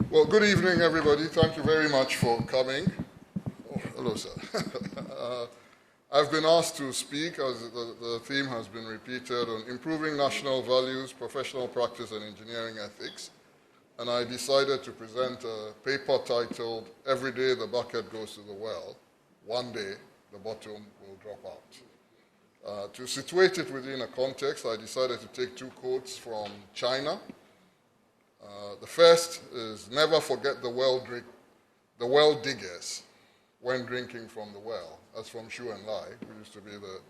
Well, good evening, everybody. Thank you very much for coming. Oh, hello, sir. I've been asked to speak, as the theme has been repeated, on improving national values, professional practice, and engineering ethics. And I decided to present a paper titled, "Every Day the Bucket Goes to the Well, One Day the Bottom Will Drop Out." To situate it within a context, I decided to take two quotes from China. The first is, "Never forget the well diggers when drinking from the well." That's from Xu Enlai, who used to be the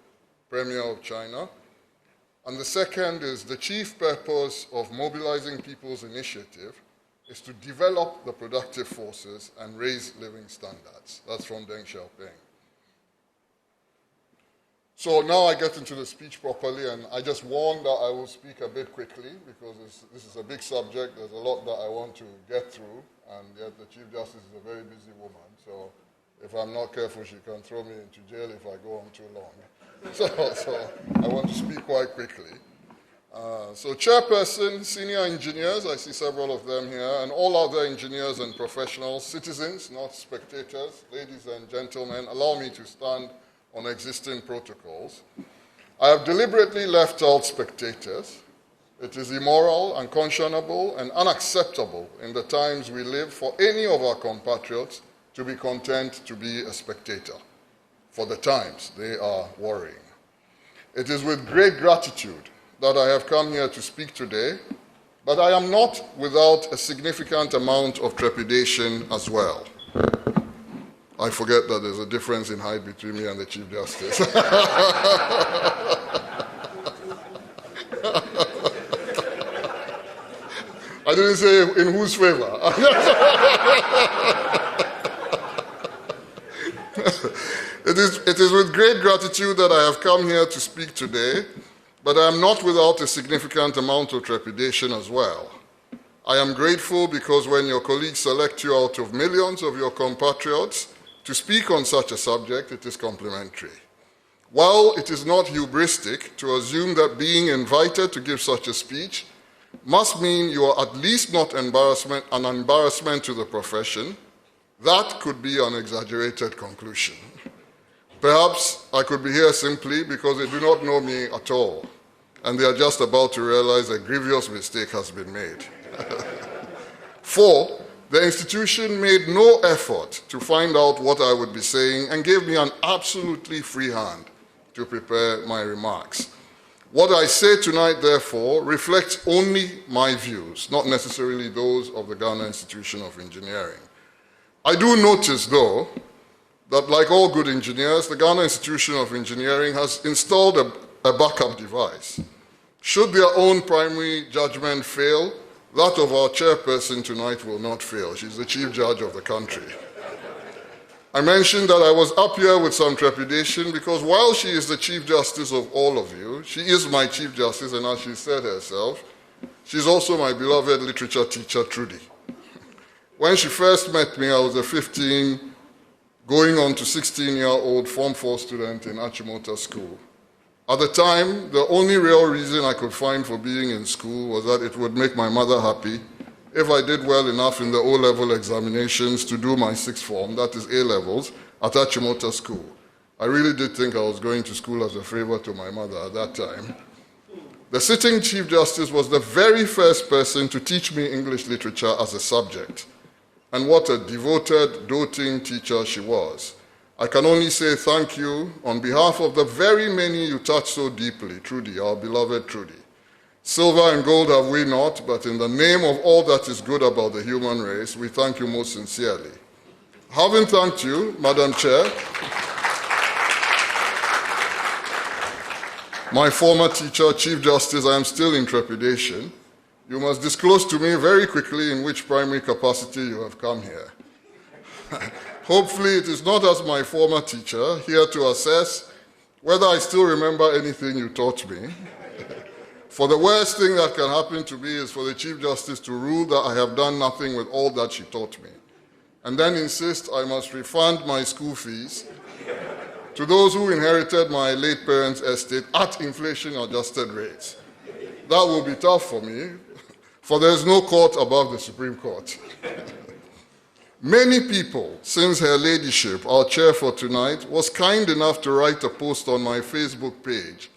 premier of China. And the second is, "The chief purpose of mobilizing people's initiative is to develop the productive forces and raise living standards." That's from Deng Xiaoping. So now I get into the speech properly, and I just warn that I will speak a bit quickly because this is a big subject. There's a lot that I want to get through, and yet the Chief Justice is a very busy woman, so if I'm not careful, she can throw me into jail if I go on too long. So I want to speak quite quickly. So chairperson, senior engineers, I see several of them here, and all other engineers and professionals, citizens, not spectators, ladies and gentlemen, allow me to stand on existing protocols. I have deliberately left out spectators. It is immoral, unconscionable, and unacceptable in the times we live for any of our compatriots to be content to be a spectator. For the times, they are worrying. It is with great gratitude that I have come here to speak today, but I am not without a significant amount of trepidation as well. I forget that there's a difference in height between me and the Chief Justice. I didn't say in whose favor. It is with great gratitude that I have come here to speak today, but I am not without a significant amount of trepidation as well. I am grateful because when your colleagues select you out of millions of your compatriots to speak on such a subject, it is complimentary. While it is not hubristic to assume that being invited to give such a speech must mean you are at least not an embarrassment to the profession, that could be an exaggerated conclusion. Perhaps I could be here simply because they do not know me at all, and they are just about to realize a grievous mistake has been made. 4, the institution made no effort to find out what I would be saying and gave me an absolutely free hand to prepare my remarks. What I say tonight, therefore, reflects only my views, not necessarily those of the Ghana Institution of Engineering. I do notice, though, that like all good engineers, the Ghana Institution of Engineering has installed a backup device. Should their own primary judgment fail, that of our chairperson tonight will not fail. She's the chief judge of the country. I mentioned that I was up here with some trepidation because while she is the chief justice of all of you, she is my chief justice, and as she said herself, she's also my beloved literature teacher, Trudy. When she first met me, I was a 15, going on to 16-year-old Form 4 student in Achimota School. At the time, the only real reason I could find for being in school was that it would make my mother happy if I did well enough in the O-level examinations to do my sixth form, that is A-levels, at Achimota School. I really did think I was going to school as a favor to my mother at that time. The sitting Chief Justice was the very first person to teach me English literature as a subject, and what a devoted, doting teacher she was. I can only say thank you on behalf of the very many you touched so deeply, Trudy, our beloved Trudy. Silver and gold have we not, but in the name of all that is good about the human race, we thank you most sincerely. Having thanked you, Madam Chair, my former teacher, Chief Justice, I am still in trepidation. You must disclose to me very quickly in which primary capacity you have come here. Hopefully it is not as my former teacher, here to assess whether I still remember anything you taught me. For the worst thing that can happen to me is for the Chief Justice to rule that I have done nothing with all that she taught me, and then insist I must refund my school fees to those who inherited my late parents' estate at inflation-adjusted rates. That will be tough for me. for there is no court above the Supreme Court. Many people, since Her Ladyship, our chair for tonight, was kind enough to write a post on my Facebook page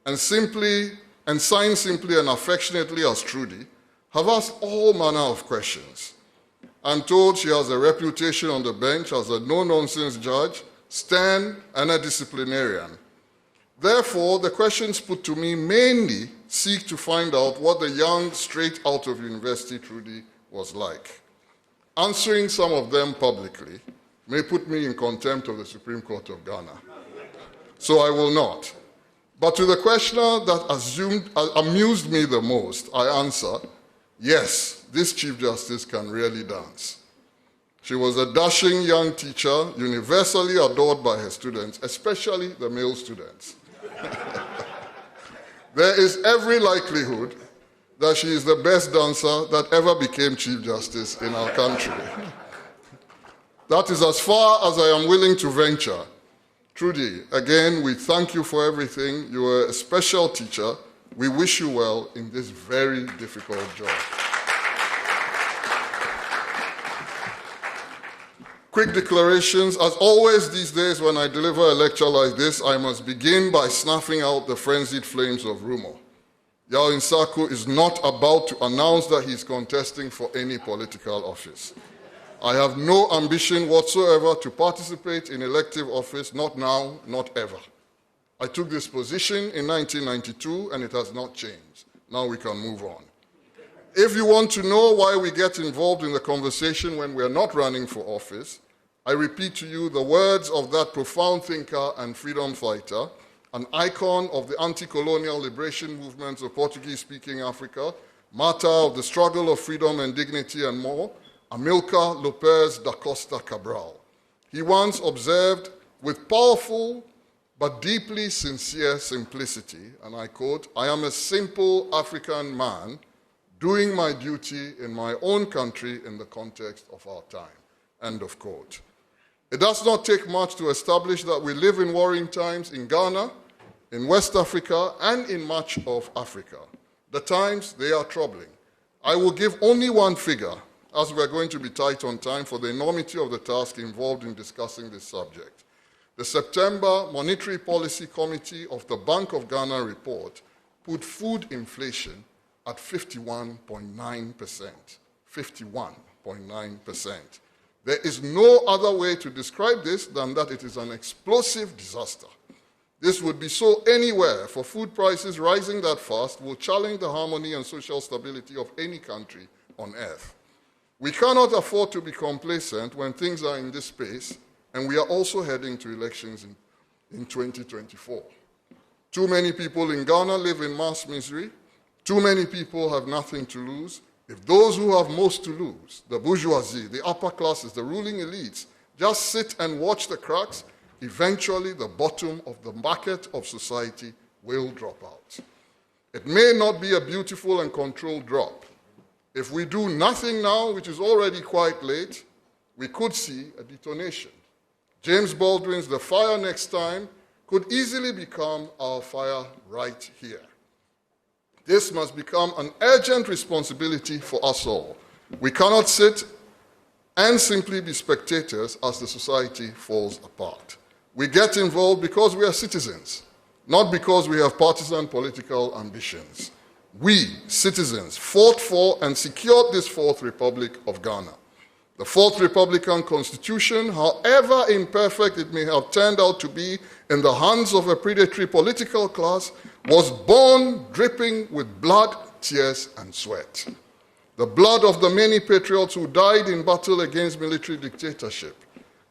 and signed simply and affectionately as Trudy, have asked all manner of questions. I'm told she has a reputation on the bench as a no-nonsense judge, stern, and a disciplinarian. Therefore, the questions put to me mainly seek to find out what the young, straight out of university Trudy was like. Answering some of them publicly may put me in contempt of the Supreme Court of Ghana. So I will not. But to the questioner that amused me the most, I answer, yes, this Chief Justice can really dance. She was a dashing young teacher, universally adored by her students, especially the male students. There is every likelihood that she is the best dancer that ever became Chief Justice in our country. That is as far as I am willing to venture. Trudy, again, we thank you for everything. You are a special teacher. We wish you well in this very difficult job. Quick declarations. As always these days when I deliver a lecture like this, I must begin by snuffing out the frenzied flames of rumor. Yaw Nsarkoh is not about to announce that he is contesting for any political office. I have no ambition whatsoever to participate in elective office, not now, not ever. I took this position in 1992 and it has not changed. Now we can move on. If you want to know why we get involved in the conversation when we are not running for office, I repeat to you the words of that profound thinker and freedom fighter, an icon of the anti-colonial liberation movements of Portuguese-speaking Africa, martyr of the struggle of freedom and dignity and more, Amilcar Lopez da Costa Cabral. He once observed with powerful but deeply sincere simplicity, and I quote, "I am a simple African man doing my duty in my own country in the context of our time," end of quote. It does not take much to establish that we live in warring times in Ghana, in West Africa, and in much of Africa. The times, they are troubling. I will give only one figure, as we're going to be tight on time for the enormity of the task involved in discussing this subject. The September Monetary Policy Committee of the Bank of Ghana report put food inflation at 51.9%. 51.9%. There is no other way to describe this than that it is an explosive disaster. This would be so anywhere, for food prices rising that fast will challenge the harmony and social stability of any country on earth. We cannot afford to be complacent when things are in this space, and we are also heading to elections in 2024. Too many people in Ghana live in mass misery. Too many people have nothing to lose. If those who have most to lose, the bourgeoisie, the upper classes, the ruling elites, just sit and watch the cracks, eventually the bottom of the bucket of society will drop out. It may not be a beautiful and controlled drop. If we do nothing now, which is already quite late, we could see a detonation. James Baldwin's "The Fire Next Time" could easily become our fire right here. This must become an urgent responsibility for us all. We cannot sit and simply be spectators as the society falls apart. We get involved because we are citizens, not because we have partisan political ambitions. We, citizens, fought for and secured this Fourth Republic of Ghana. The Fourth Republican Constitution, however imperfect it may have turned out to be in the hands of a predatory political class, was born dripping with blood, tears, and sweat. The blood of the many patriots who died in battle against military dictatorship,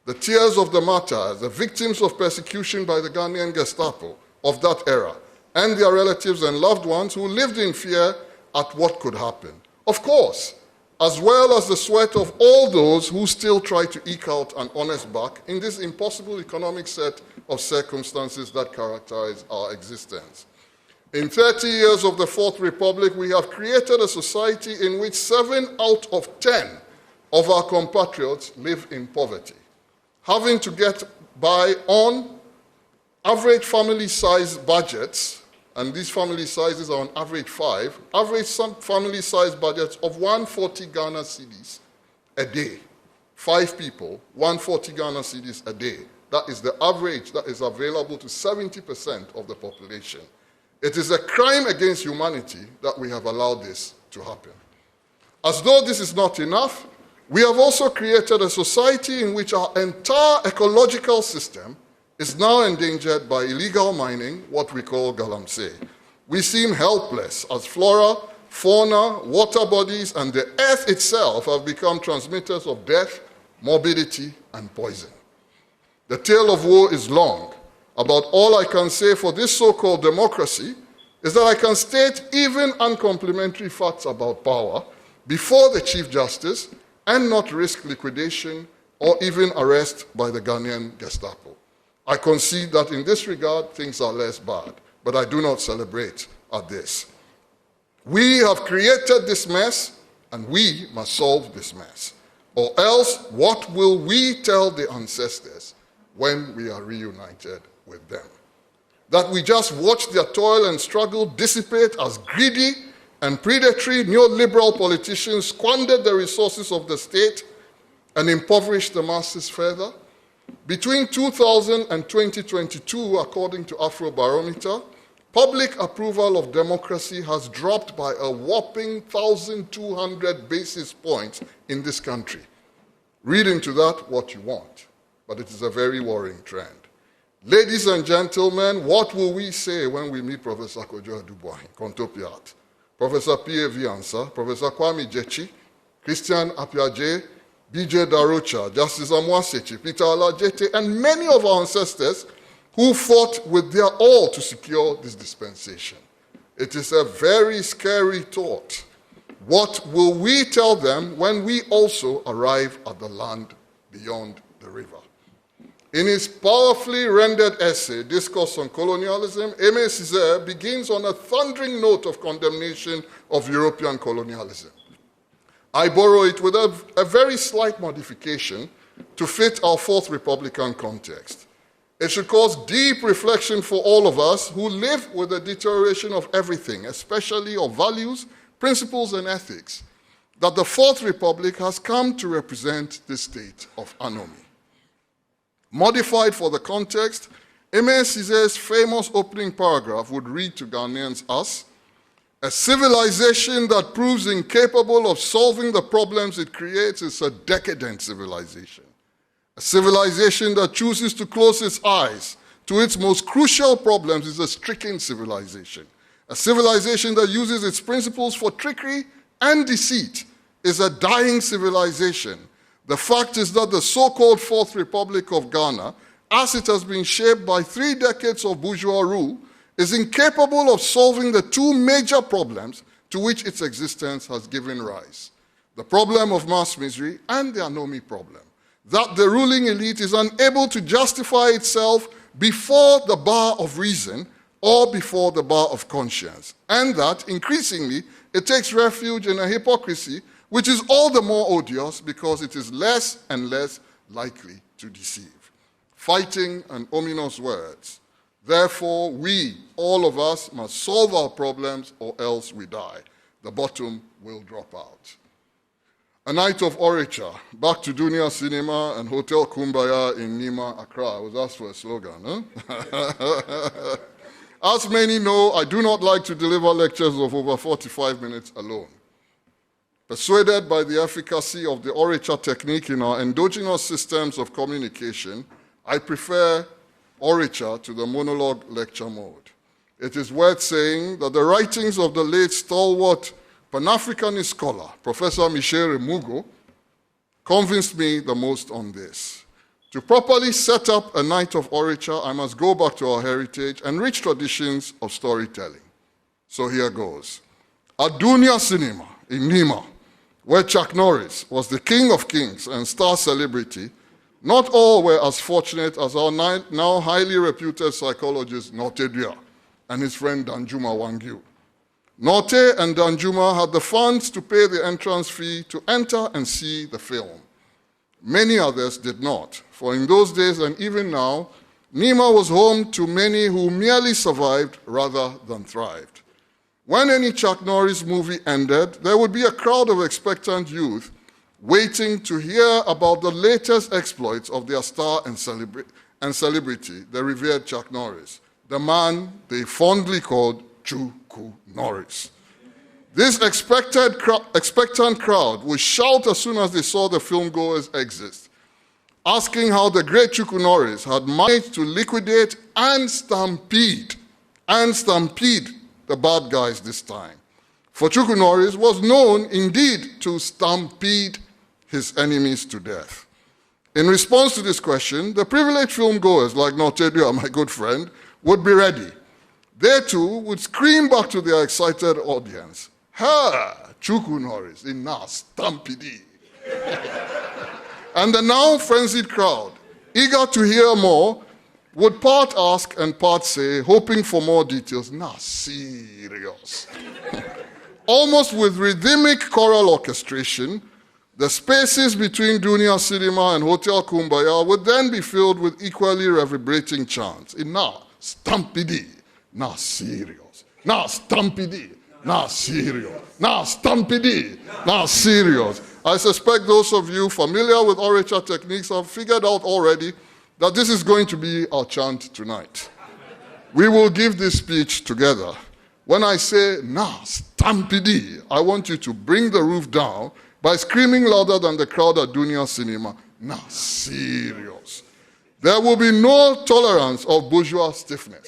the tears of the martyrs, the victims of persecution by the Ghanaian Gestapo of that era, and their relatives and loved ones who lived in fear at what could happen. Of course, as well as the sweat of all those who still try to eke out an honest buck in this impossible economic set of circumstances that characterize our existence. In 30 years of the Fourth Republic, we have created a society in which 7 out of 10 of our compatriots live in poverty, having to get by on average family-sized budgets and these family sizes are on average 5, average family size budgets of 140 Ghana cedis a day. 5 people, 140 Ghana cedis a day. That is the average that is available to 70% of the population. It is a crime against humanity that we have allowed this to happen. As though this is not enough, we have also created a society in which our entire ecological system is now endangered by illegal mining, what we call galamsey. We seem helpless as flora, fauna, water bodies, and the earth itself have become transmitters of death, morbidity, and poison. The tale of woe is long. About all I can say for this so-called democracy is that I can state even uncomplimentary facts about power before the Chief Justice and not risk liquidation or even arrest by the Ghanaian Gestapo. I concede that in this regard, things are less bad, but I do not celebrate at this. We have created this mess, and we must solve this mess. Or else, what will we tell the ancestors when we are reunited with them? That we just watch their toil and struggle dissipate as greedy and predatory neoliberal politicians squandered the resources of the state and impoverished the masses further? Between 2000 and 2022, according to Afrobarometer, public approval of democracy has dropped by a whopping 1,200 basis points in this country. Read into that what you want, but it is a very worrying trend. Ladies and gentlemen, what will we say when we meet Professor Kojo Aduboahin, Kontopiat, Professor P.A.V. Ansah, Professor Kwame Jechi, Christian Apiaje, B.J. Darocha, Justice Amwasechi, Peter Alajete, and many of our ancestors who fought with their all to secure this dispensation? It is a very scary thought. What will we tell them when we also arrive at the land beyond the river? In his powerfully rendered essay, Discourse on Colonialism, Aimé Césaire begins on a thundering note of condemnation of European colonialism. I borrow it with a very slight modification to fit our Fourth Republican context. It should cause deep reflection for all of us who live with the deterioration of everything, especially of values, principles, and ethics, that the Fourth Republic has come to represent this state of anomy. Modified for the context, Aimé Césaire's famous opening paragraph would read to Ghanaians as, "A civilization that proves incapable of solving the problems it creates is a decadent civilization. A civilization that chooses to close its eyes to its most crucial problems is a stricken civilization. A civilization that uses its principles for trickery and deceit is a dying civilization. The fact is that the so-called Fourth Republic of Ghana, as it has been shaped by 3 decades of bourgeois rule, is incapable of solving the 2 major problems to which its existence has given rise. The problem of mass misery and the anomy problem. That the ruling elite is unable to justify itself before the bar of reason or before the bar of conscience. And that, increasingly, it takes refuge in a hypocrisy which is all the more odious because it is less and less likely to deceive. Fighting and ominous words. Therefore, we, all of us, must solve our problems or else we die. The bottom will drop out." A night of orature, back to Dunia Cinema and Hotel Kumbaya in Nima, Accra. I was asked for a slogan, huh? As many know, I do not like to deliver lectures of over 45 minutes alone. Persuaded by the efficacy of the orature technique in our endogenous systems of communication, I prefer orature to the monologue lecture mode. It is worth saying that the writings of the late stalwart Pan-Africanist scholar, Professor Michel Remugo, convinced me the most on this. To properly set up a night of orature, I must go back to our heritage and rich traditions of storytelling. So here goes. At Dunia Cinema in Nima, where Chuck Norris was the king of kings and star celebrity, not all were as fortunate as our now highly reputed psychologist Norte Dia and his friend Danjuma Wangyu. Norte and Danjuma had the funds to pay the entrance fee to enter and see the film. Many others did not, for in those days and even now, Nima was home to many who merely survived rather than thrived. When any Chuck Norris movie ended, there would be a crowd of expectant youth waiting to hear about the latest exploits of their star and celebrity, the revered Chuck Norris, the man they fondly called Chuku Norris. This expectant crowd would shout as soon as they saw the filmgoers exit, asking how the great Chuku Norris had managed to liquidate and stampede the bad guys this time. For Chuku Norris was known indeed to stampede his enemies to death. In response to this question, the privileged filmgoers like Nortedio, my good friend, would be ready. They too would scream back to their excited audience, "Ha! Chuku Norris, ina stampede." And the now frenzied crowd, eager to hear more, would part ask and part say, hoping for more details. Nah, serious. Almost with rhythmic choral orchestration, the spaces between Dunia Cinema and Hotel Kumbaya would then be filled with equally reverberating chants. Nah, stampede. Nah, serious. Nah, stampede. Nah, serious. Nah, stampede. Nah, serious. I suspect those of you familiar with orature techniques have figured out already that this is going to be our chant tonight. We will give this speech together. When I say, "Nah, stampede," I want you to bring the roof down by screaming louder than the crowd at Dunia Cinema. Nah, serious. There will be no tolerance of bourgeois stiffness.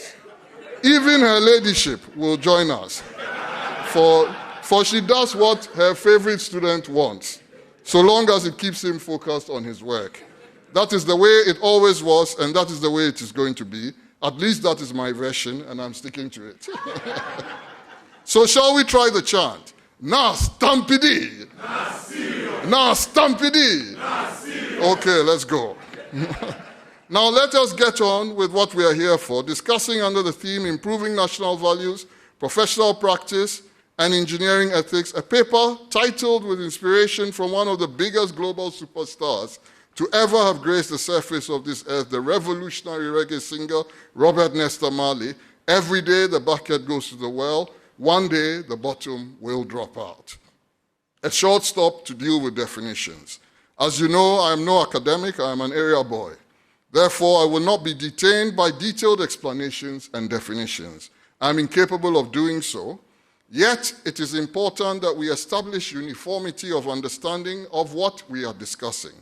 Even her ladyship will join us, for she does what her favorite student wants, so long as it keeps him focused on his work. That is the way it always was, and that is the way it is going to be. At least that is my version, and I'm sticking to it. So shall we try the chant? Nah, stampede. Nah, serious. Nah, stampede. Nah, serious. Okay, let's go. Now let us get on with what we are here for, discussing under the theme Improving National Values, Professional Practice, and Engineering Ethics, a paper titled with inspiration from one of the biggest global superstars to ever have graced the surface of this earth, the revolutionary reggae singer Robert Nesta Marley. Every day the bucket goes to the well, one day the bottom will drop out. A short stop to deal with definitions. As you know, I am no academic, I am an area boy. Therefore, I will not be detained by detailed explanations and definitions. I am incapable of doing so. Yet, it is important that we establish uniformity of understanding of what we are discussing.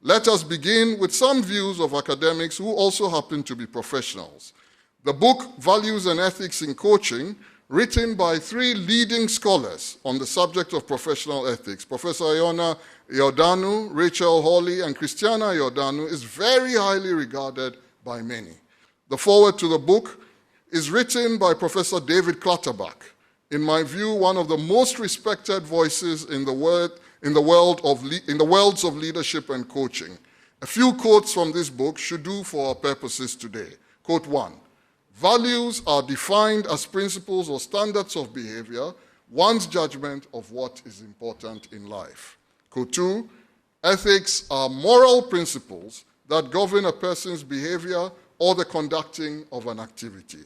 Let us begin with some views of academics who also happen to be professionals. The book, Values and Ethics in Coaching, written by 3 leading scholars on the subject of professional ethics, Professor Iona Iordanu, Rachel Hawley, and Christiana Iordanu, is very highly regarded by many. The foreword to the book is written by Professor David Clutterbuck, in my view, one of the most respected voices in the worlds of leadership and coaching. A few quotes from this book should do for our purposes today. Quote 1. Values are defined as principles or standards of behavior, one's judgment of what is important in life. Quote 2. Ethics are moral principles that govern a person's behavior or the conducting of an activity.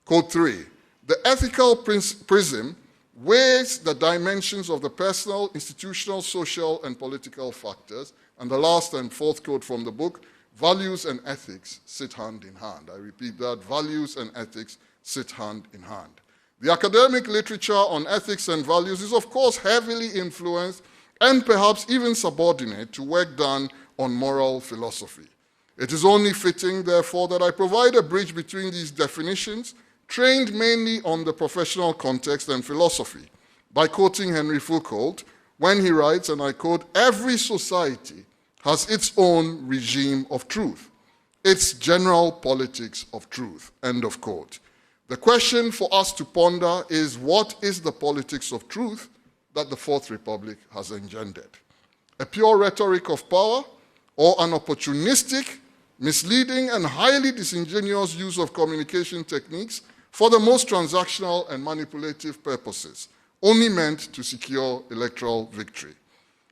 Quote 3. The ethical prism weighs the dimensions of the personal, institutional, social, and political factors. And the last and fourth quote from the book, values and ethics sit hand in hand. I repeat that, values and ethics sit hand in hand. The academic literature on ethics and values is, of course, heavily influenced and perhaps even subordinate to work done on moral philosophy. It is only fitting, therefore, that I provide a bridge between these definitions, trained mainly on the professional context and philosophy, by quoting Henry Foucault when he writes, and I quote, "Every society has its own regime of truth, its general politics of truth," end of quote. The question for us to ponder is, what is the politics of truth that the Fourth Republic has engendered? A pure rhetoric of power, or an opportunistic, misleading, and highly disingenuous use of communication techniques for the most transactional and manipulative purposes, only meant to secure electoral victory?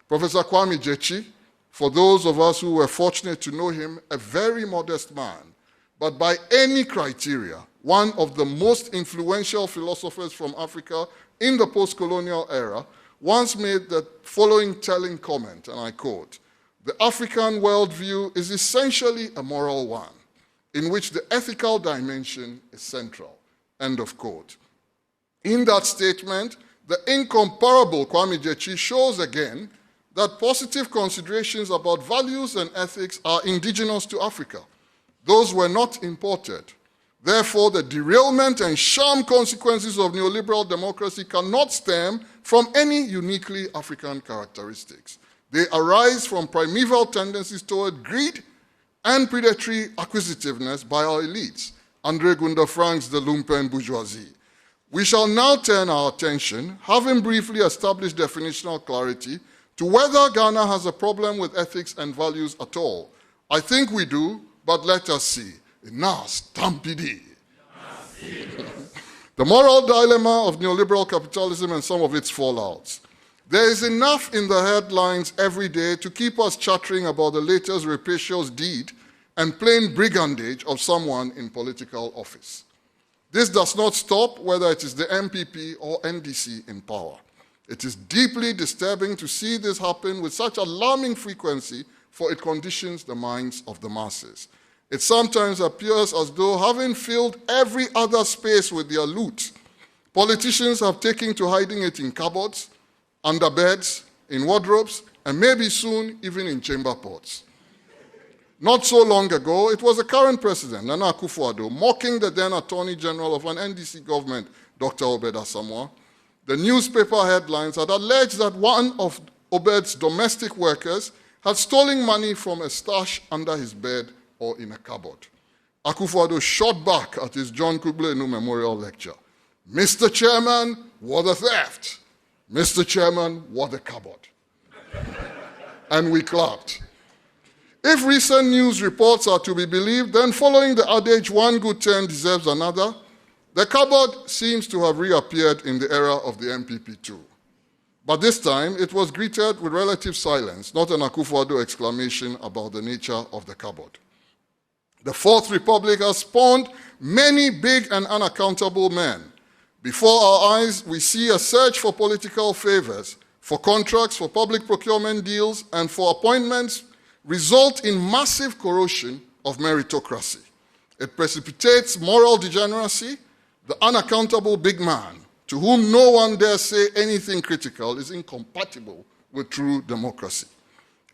Professor Kwame Gyekye, for those of us who were fortunate to know him, a very modest man, but by any criteria, one of the most influential philosophers from Africa in the post-colonial era once made the following telling comment, and I quote, "The African worldview is essentially a moral one, in which the ethical dimension is central," end of quote. In that statement, the incomparable Kwame Gyekye shows again that positive considerations about values and ethics are indigenous to Africa. Those were not imported. Therefore, the derailment and sham consequences of neoliberal democracy cannot stem from any uniquely African characteristics. They arise from primeval tendencies toward greed and predatory acquisitiveness by our elites, André Gunda Frank's the lumpen bourgeoisie. We shall now turn our attention, having briefly established definitional clarity, to whether Ghana has a problem with ethics and values at all. I think we do, but let us see. Nas Tampidi. The moral dilemma of neoliberal capitalism and some of its fallouts. There is enough in the headlines every day to keep us chattering about the latest rapacious deed and plain brigandage of someone in political office. This does not stop whether it is the MPP or NDC in power. It is deeply disturbing to see this happen with such alarming frequency, for it conditions the minds of the masses. It sometimes appears as though, having filled every other space with their loot, politicians have taken to hiding it in cupboards, under beds, in wardrobes, and maybe soon even in chamber pots. Not so long ago, it was the current president, Nana Akufo-Addo, mocking the then Attorney General of an NDC government, Dr. Obed Asamoah. The newspaper headlines had alleged that one of Obed's domestic workers had stolen money from a stash under his bed or in a cupboard. Akufo-Addo shot back at his John Kuble Enu Memorial Lecture. "Mr. Chairman, what a theft. Mr. Chairman, what a cupboard." And we clapped. If recent news reports are to be believed, then following the adage, one good turn deserves another, the cupboard seems to have reappeared in the era of the MPP too. But this time, it was greeted with relative silence, not an Akufo-Addo exclamation about the nature of the cupboard. The Fourth Republic has spawned many big and unaccountable men. Before our eyes, we see a search for political favors, for contracts, for public procurement deals, and for appointments result in massive corrosion of meritocracy. It precipitates moral degeneracy. The unaccountable big man, to whom no one dare say anything critical, is incompatible with true democracy.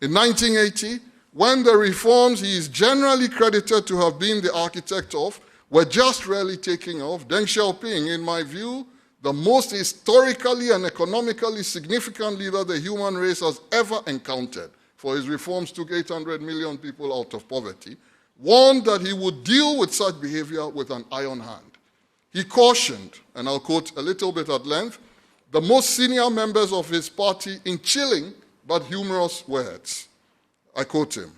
In 1980, when the reforms he is generally credited to have been the architect of were just rarely taking off, Deng Xiaoping, in my view, the most historically and economically significant leader the human race has ever encountered, for his reforms took 800 million people out of poverty, warned that he would deal with such behavior with an iron hand. He cautioned, and I'll quote a little bit at length, the most senior members of his party in chilling but humorous words. I quote him,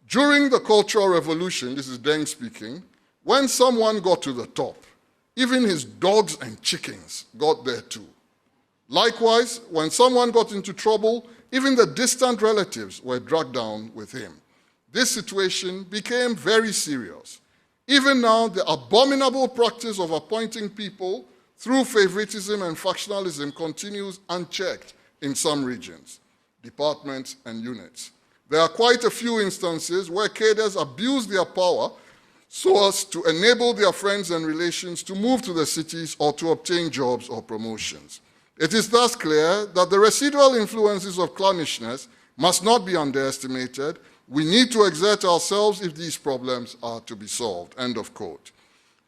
"During the Cultural Revolution," this is Deng speaking, "when someone got to the top, even his dogs and chickens got there too. Likewise, when someone got into trouble, even the distant relatives were dragged down with him. This situation became very serious. Even now, the abominable practice of appointing people through favoritism and factionalism continues unchecked in some regions, departments, and units. There are quite a few instances where cadres abuse their power so as to enable their friends and relations to move to the cities or to obtain jobs or promotions. It is thus clear that the residual influences of clannishness must not be underestimated. We need to exert ourselves if these problems are to be solved." End of quote.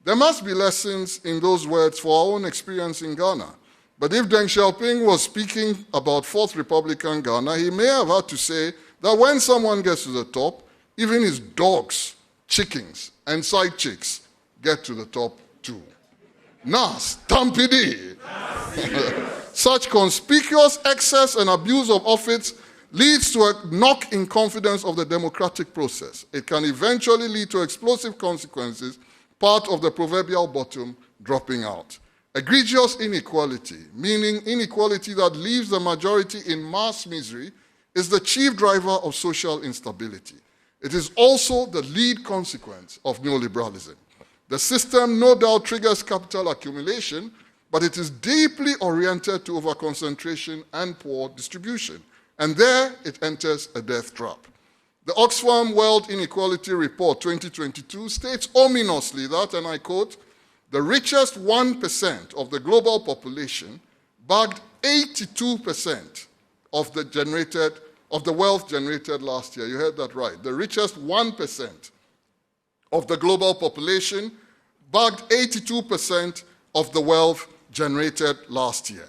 There must be lessons in those words for our own experience in Ghana. But if Deng Xiaoping was speaking about Fourth Republican Ghana, he may have had to say that when someone gets to the top, even his dogs, chickens, and side chicks get to the top too. Nas Tampidi. Such conspicuous excess and abuse of office leads to a knock in confidence of the democratic process. It can eventually lead to explosive consequences, part of the proverbial bottom dropping out. Egregious inequality, meaning inequality that leaves the majority in mass misery, is the chief driver of social instability. It is also the lead consequence of neoliberalism. The system no doubt triggers capital accumulation, but it is deeply oriented to overconcentration and poor distribution. And there it enters a death trap. The Oxfam World Inequality Report 2022 states ominously that, and I quote, the richest 1% of the global population bagged 82% of the wealth generated last year. You heard that right. The richest 1% of the global population bagged 82% of the wealth generated last year.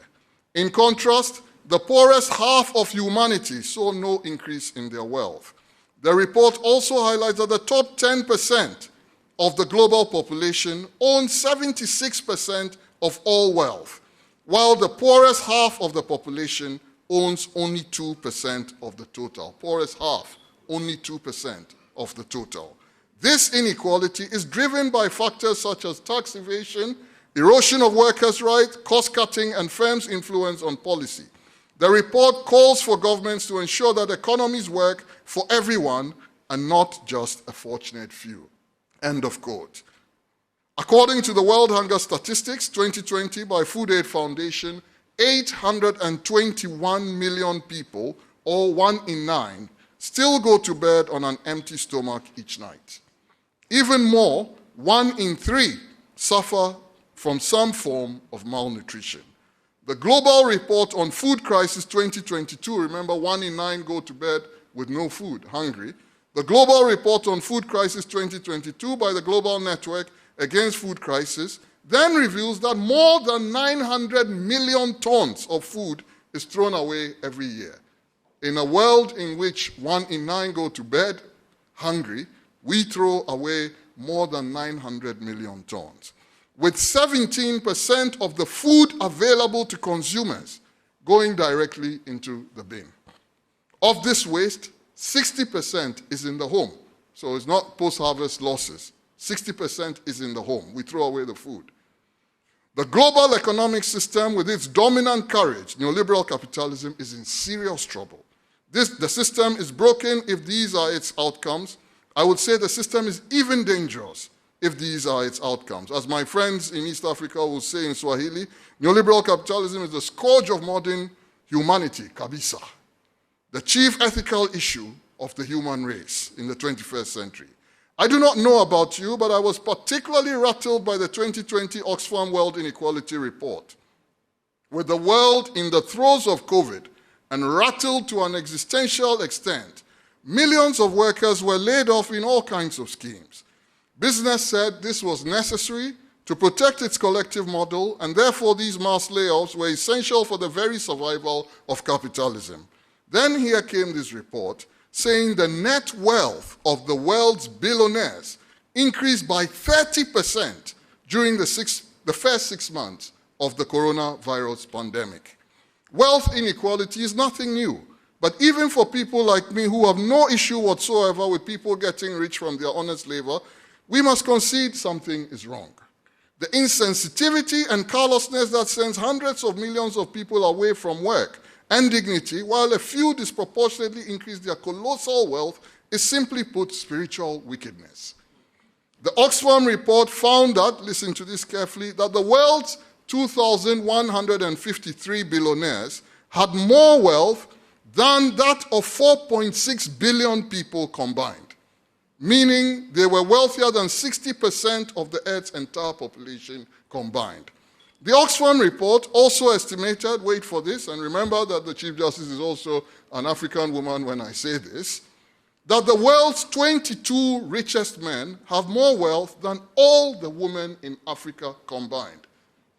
In contrast, the poorest half of humanity saw no increase in their wealth. The report also highlights that the top 10% of the global population own 76% of all wealth, while the poorest half of the population owns only 2% of the total. Poorest half, only 2% of the total. This inequality is driven by factors such as tax evasion, erosion of workers' rights, cost-cutting, and firms' influence on policy. The report calls for governments to ensure that economies work for everyone and not just a fortunate few. End of quote. According to the World Hunger Statistics 2020 by Food Aid Foundation, 821 million people, or 1 in 9, still go to bed on an empty stomach each night. Even more, 1 in 3 suffer from some form of malnutrition. The Global Report on Food Crisis 2022, remember 1 in 9 go to bed with no food, hungry. The Global Report on Food Crisis 2022 by the Global Network Against Food Crisis then reveals that more than 900 million tons of food is thrown away every year. In a world in which 1 in 9 go to bed hungry, we throw away more than 900 million tons, with 17% of the food available to consumers going directly into the bin. Of this waste, 60% is in the home. So it's not post-harvest losses. 60% is in the home. We throw away the food. The global economic system, with its dominant courage, neoliberal capitalism, is in serious trouble. The system is broken if these are its outcomes. I would say the system is even dangerous if these are its outcomes. As my friends in East Africa will say in Swahili, neoliberal capitalism is the scourge of modern humanity, kabisa, the chief ethical issue of the human race in the 21st century. I do not know about you, but I was particularly rattled by the 2020 Oxfam World Inequality Report. With the world in the throes of COVID and rattled to an existential extent, millions of workers were laid off in all kinds of schemes. Business said this was necessary to protect its collective model, and therefore these mass layoffs were essential for the very survival of capitalism. Then here came this report saying the net wealth of the world's billionaires increased by 30% during the first 6 months of the coronavirus pandemic. Wealth inequality is nothing new, but even for people like me who have no issue whatsoever with people getting rich from their honest labor, we must concede something is wrong. The insensitivity and callousness that sends hundreds of millions of people away from work and dignity, while a few disproportionately increase their colossal wealth, is simply put spiritual wickedness. The Oxfam report found that, listen to this carefully, that the world's 2,153 billionaires had more wealth than that of 4.6 billion people combined, meaning they were wealthier than 60% of the Earth's entire population combined. The Oxfam report also estimated, wait for this, and remember that the Chief Justice is also an African woman when I say this, that the world's 22 richest men have more wealth than all the women in Africa combined.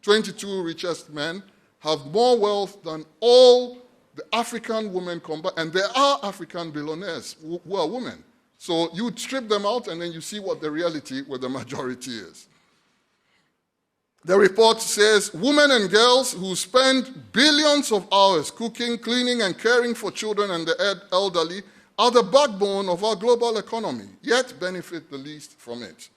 22 richest men have more wealth than all the African women combined, and there are African billionaires who are women. So you strip them out and then you see what the reality, what the majority is. The report says women and girls who spend billions of hours cooking, cleaning, and caring for children and the elderly are the backbone of our global economy, yet benefit the least from it.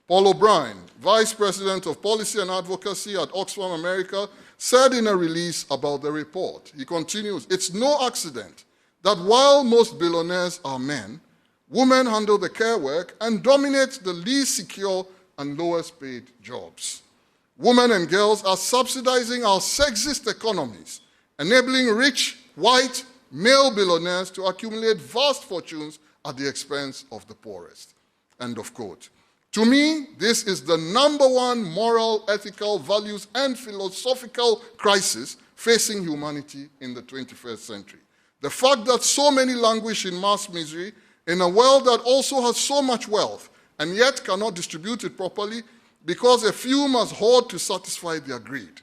Paul O'Brien, Vice President of Policy and Advocacy at Oxfam America, said in a release about the report, he continues, "It's no accident that while most billionaires are men, Women handle the care work and dominate the least secure and lowest paid jobs. Women and girls are subsidizing our sexist economies, enabling rich, white, male billionaires to accumulate vast fortunes at the expense of the poorest. End of quote. To me, this is the #1 moral, ethical, values, and philosophical crisis facing humanity in the 21st century. The fact that so many languish in mass misery in a world that also has so much wealth and yet cannot distribute it properly because a few must hoard to satisfy their greed.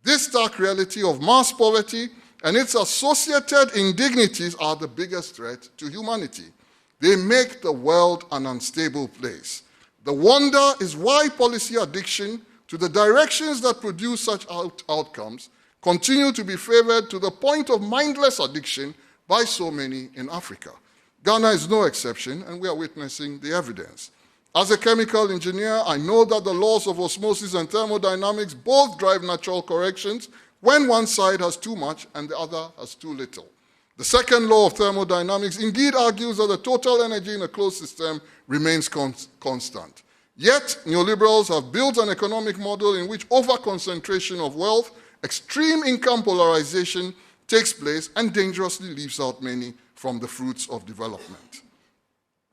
This stark reality of mass poverty and its associated indignities are the biggest threat to humanity. They make the world an unstable place. The wonder is why policy addiction to the directions that produce such outcomes continue to be favored to the point of mindless addiction by so many in Africa. Ghana is no exception, and we are witnessing the evidence. As a chemical engineer, I know that the laws of osmosis and thermodynamics both drive natural corrections when one side has too much and the other has too little. The second law of thermodynamics indeed argues that the total energy in a closed system remains constant. Yet, neoliberals have built an economic model in which over-concentration of wealth, extreme income polarization takes place and dangerously leaves out many from the fruits of development.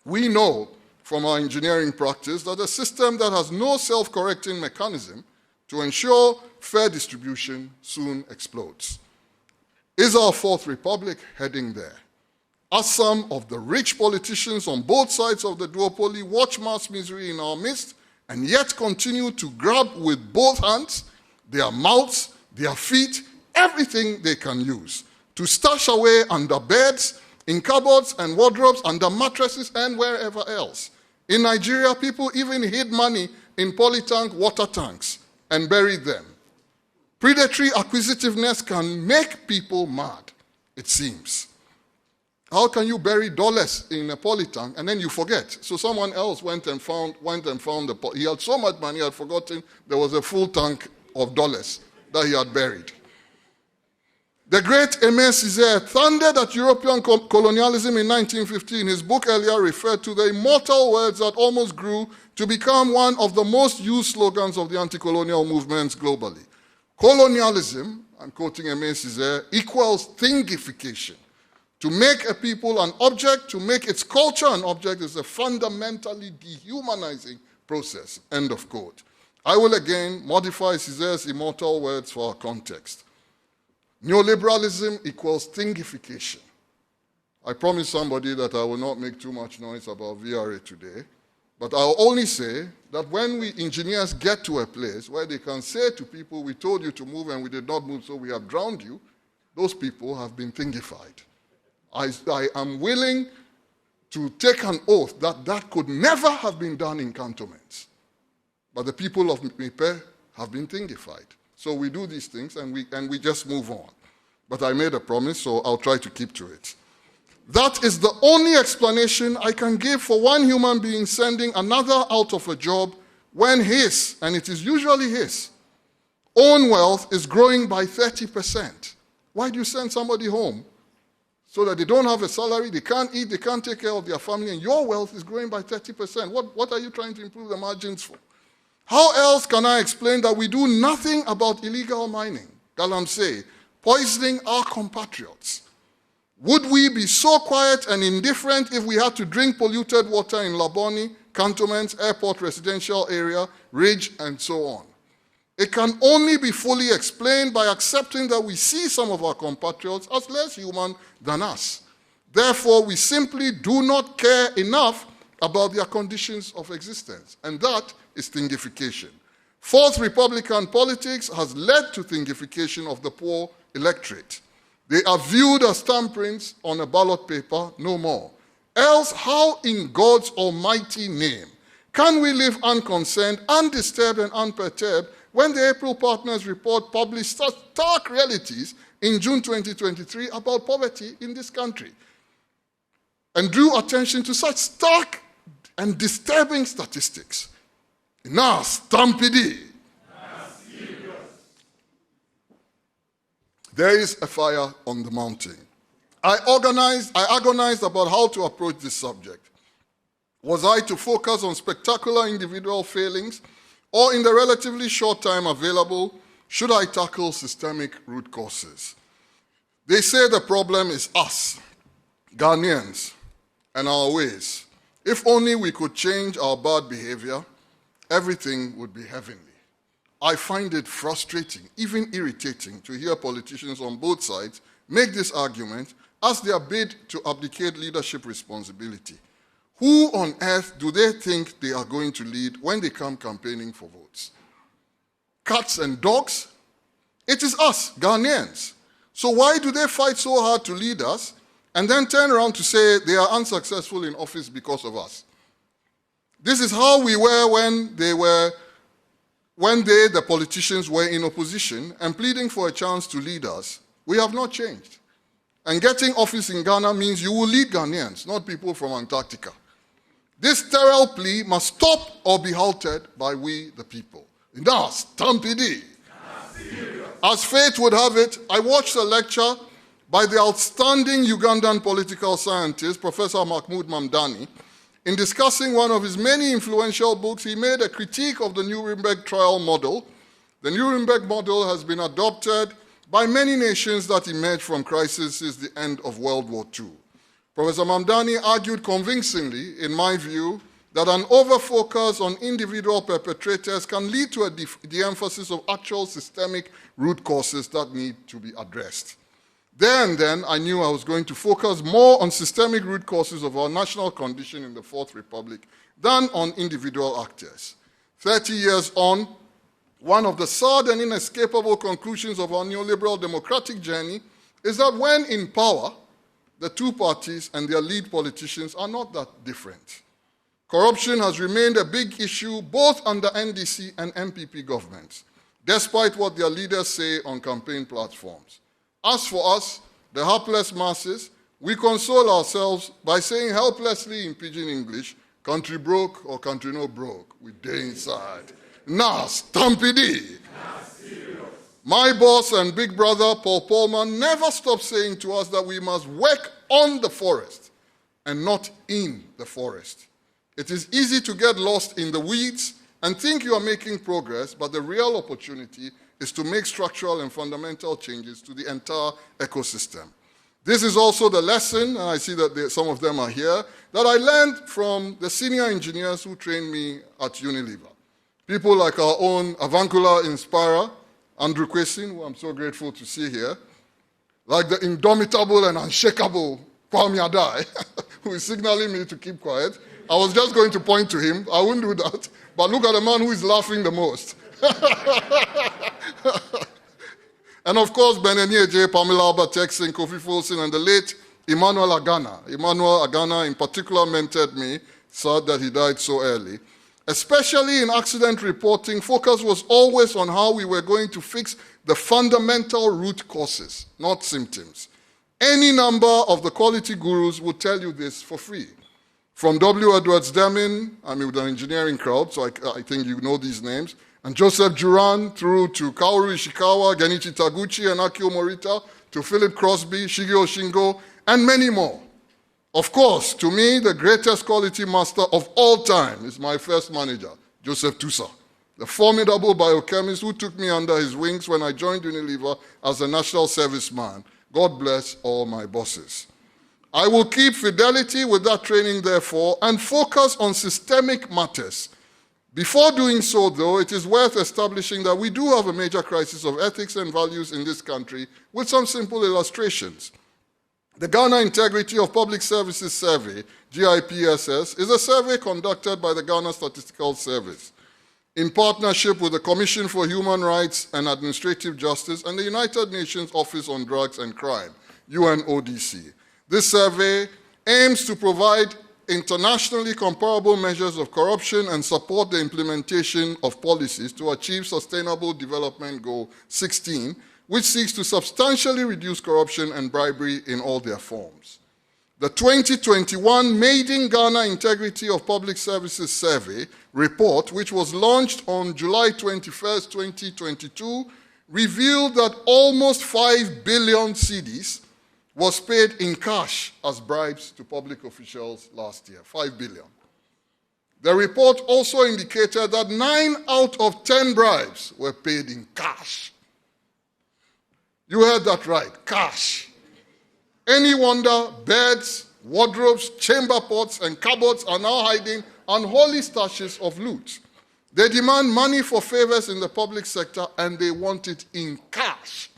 We know from our engineering practice that a system that has no self-correcting mechanism to ensure fair distribution soon explodes. Is our Fourth Republic heading there? As some of the rich politicians on both sides of the duopoly watch mass misery in our midst and yet continue to grab with both hands, their mouths, their feet, everything they can use to stash away under beds, in cupboards and wardrobes, under mattresses and wherever else. In Nigeria, people even hid money in polytank water tanks and buried them. Predatory acquisitiveness can make people mad, it seems. How can you bury dollars in a polytank and then you forget? So someone else went and found he had so much money he had forgotten there was a full tank of dollars that he had buried. The great Aimé Césaire thundered at European colonialism in 1950. In his book earlier referred to the immortal words that almost grew to become one of the most used slogans of the anti-colonial movements globally. Colonialism, I'm quoting Aimé Césaire, equals thingification. To make a people an object, to make its culture an object is a fundamentally dehumanizing process, end of quote. I will again modify Césaire's immortal words for our context. Neoliberalism equals thingification. I promised somebody that I will not make too much noise about VRA today, but I'll only say that when we engineers get to a place where they can say to people, we told you to move and we did not move, so we have drowned you, those people have been thingified. I am willing to take an oath that that could never have been done in cantonments. But the people of Mipe have been thingified. So we do these things and we just move on. But I made a promise, so I'll try to keep to it. That is the only explanation I can give for one human being sending another out of a job when his, and it is usually his, own wealth is growing by 30%. Why do you send somebody home? So that they don't have a salary, they can't eat, they can't take care of their family, and your wealth is growing by 30%. What are you trying to improve the margins for? How else can I explain that we do nothing about illegal mining, galamsey, poisoning our compatriots? Would we be so quiet and indifferent if we had to drink polluted water in Laboni, cantonments, airport residential area, Ridge, and so on? It can only be fully explained by accepting that we see some of our compatriots as less human than us. Therefore, we simply do not care enough about their conditions of existence, and that is thingification. Fourth Republican politics has led to thingification of the poor electorate. They are viewed as thumbprints on a ballot paper, no more. Else, how in God's almighty name can we live unconcerned, undisturbed, and unperturbed when the April Partners Report published such stark realities in June 2023 about poverty in this country and drew attention to such stark and disturbing statistics? Now, Stampede. There is a fire on the mountain. I agonized about how to approach this subject. Was I to focus on spectacular individual failings, or in the relatively short time available, should I tackle systemic root causes? They say the problem is us, Ghanaians, and our ways. If only we could change our bad behavior, everything would be heavenly. I find it frustrating, even irritating, to hear politicians on both sides make this argument as their bid to abdicate leadership responsibility. Who on earth do they think they are going to lead when they come campaigning for votes? Cats and dogs? It is us, Ghanaians. So why do they fight so hard to lead us and then turn around to say they are unsuccessful in office because of us? This is how we were when they, the politicians, were in opposition and pleading for a chance to lead us. We have not changed. And getting office in Ghana means you will lead Ghanaians, not people from Antarctica. This sterile plea must stop or be halted by we, the people. Now, Stampede. As fate would have it, I watched a lecture by the outstanding Ugandan political scientist, Professor Mahmoud Mamdani. In discussing one of his many influential books, he made a critique of the Nuremberg trial model. The Nuremberg model has been adopted by many nations that emerged from crisis since the end of World War II. Professor Mamdani argued convincingly, in my view, that an over-focus on individual perpetrators can lead to a de-emphasis of actual systemic root causes that need to be addressed. There and then, I knew I was going to focus more on systemic root causes of our national condition in the Fourth Republic than on individual actors. 30 years on, one of the sad and inescapable conclusions of our neoliberal democratic journey is that when in power, the two parties and their lead politicians are not that different. Corruption has remained a big issue both under NDC and MPP governments, despite what their leaders say on campaign platforms. As for us, the helpless masses, we console ourselves by saying helplessly in pidgin English, country broke or country no broke, we day inside. Nah, Stampede. My boss and big brother, Paul Polman, never stopped saying to us that we must work on the forest and not in the forest. It is easy to get lost in the weeds and think you are making progress, but the real opportunity is to make structural and fundamental changes to the entire ecosystem. This is also the lesson, and I see that some of them are here, that I learned from the senior engineers who trained me at Unilever. People like our own Avancula Inspirer, Andrew Kwesin, who I'm so grateful to see here, like the indomitable and unshakable Kwame Adai, who is signaling me to keep quiet. I was just going to point to him. I wouldn't do that. But look at the man who is laughing the most. And of course, Beneni J, Pamela Albert Texan, Kofi Folson, and the late Emmanuel Agana. Emmanuel Agana in particular mentored me, sad that he died so early. Especially in accident reporting, focus was always on how we were going to fix the fundamental root causes, not symptoms. Any number of the quality gurus would tell you this for free. From W. Edwards Deming, I'm with an engineering crowd, so I think you know these names, and Joseph Juran, through to Kaoru Ishikawa, Genichi Taguchi, and Akio Morita, to Philip Crosby, Shigeo Shingo, and many more. Of course, to me, the greatest quality master of all time is my first manager, Joseph Tusa, the formidable biochemist who took me under his wings when I joined Unilever as a national serviceman. God bless all my bosses. I will keep fidelity with that training, therefore, and focus on systemic matters. Before doing so, though, it is worth establishing that we do have a major crisis of ethics and values in this country with some simple illustrations. The Ghana Integrity of Public Services Survey, GhIE-PSS, is a survey conducted by the Ghana Statistical Service in partnership with the Commission for Human Rights and Administrative Justice and the United Nations Office on Drugs and Crime, UNODC. This survey aims to provide internationally comparable measures of corruption and support the implementation of policies to achieve Sustainable Development Goal 16, which seeks to substantially reduce corruption and bribery in all their forms. The 2021 Made in Ghana Integrity of Public Services Survey report, which was launched on July 21st, 2022, revealed that almost 5 billion cedis was paid in cash as bribes to public officials last year, 5 billion. The report also indicated that 9 out of 10 bribes were paid in cash. You heard that right, cash. Any wonder beds, wardrobes, chamber pots, and cupboards are now hiding unholy stashes of loot. They demand money for favors in the public sector, and they want it in cash.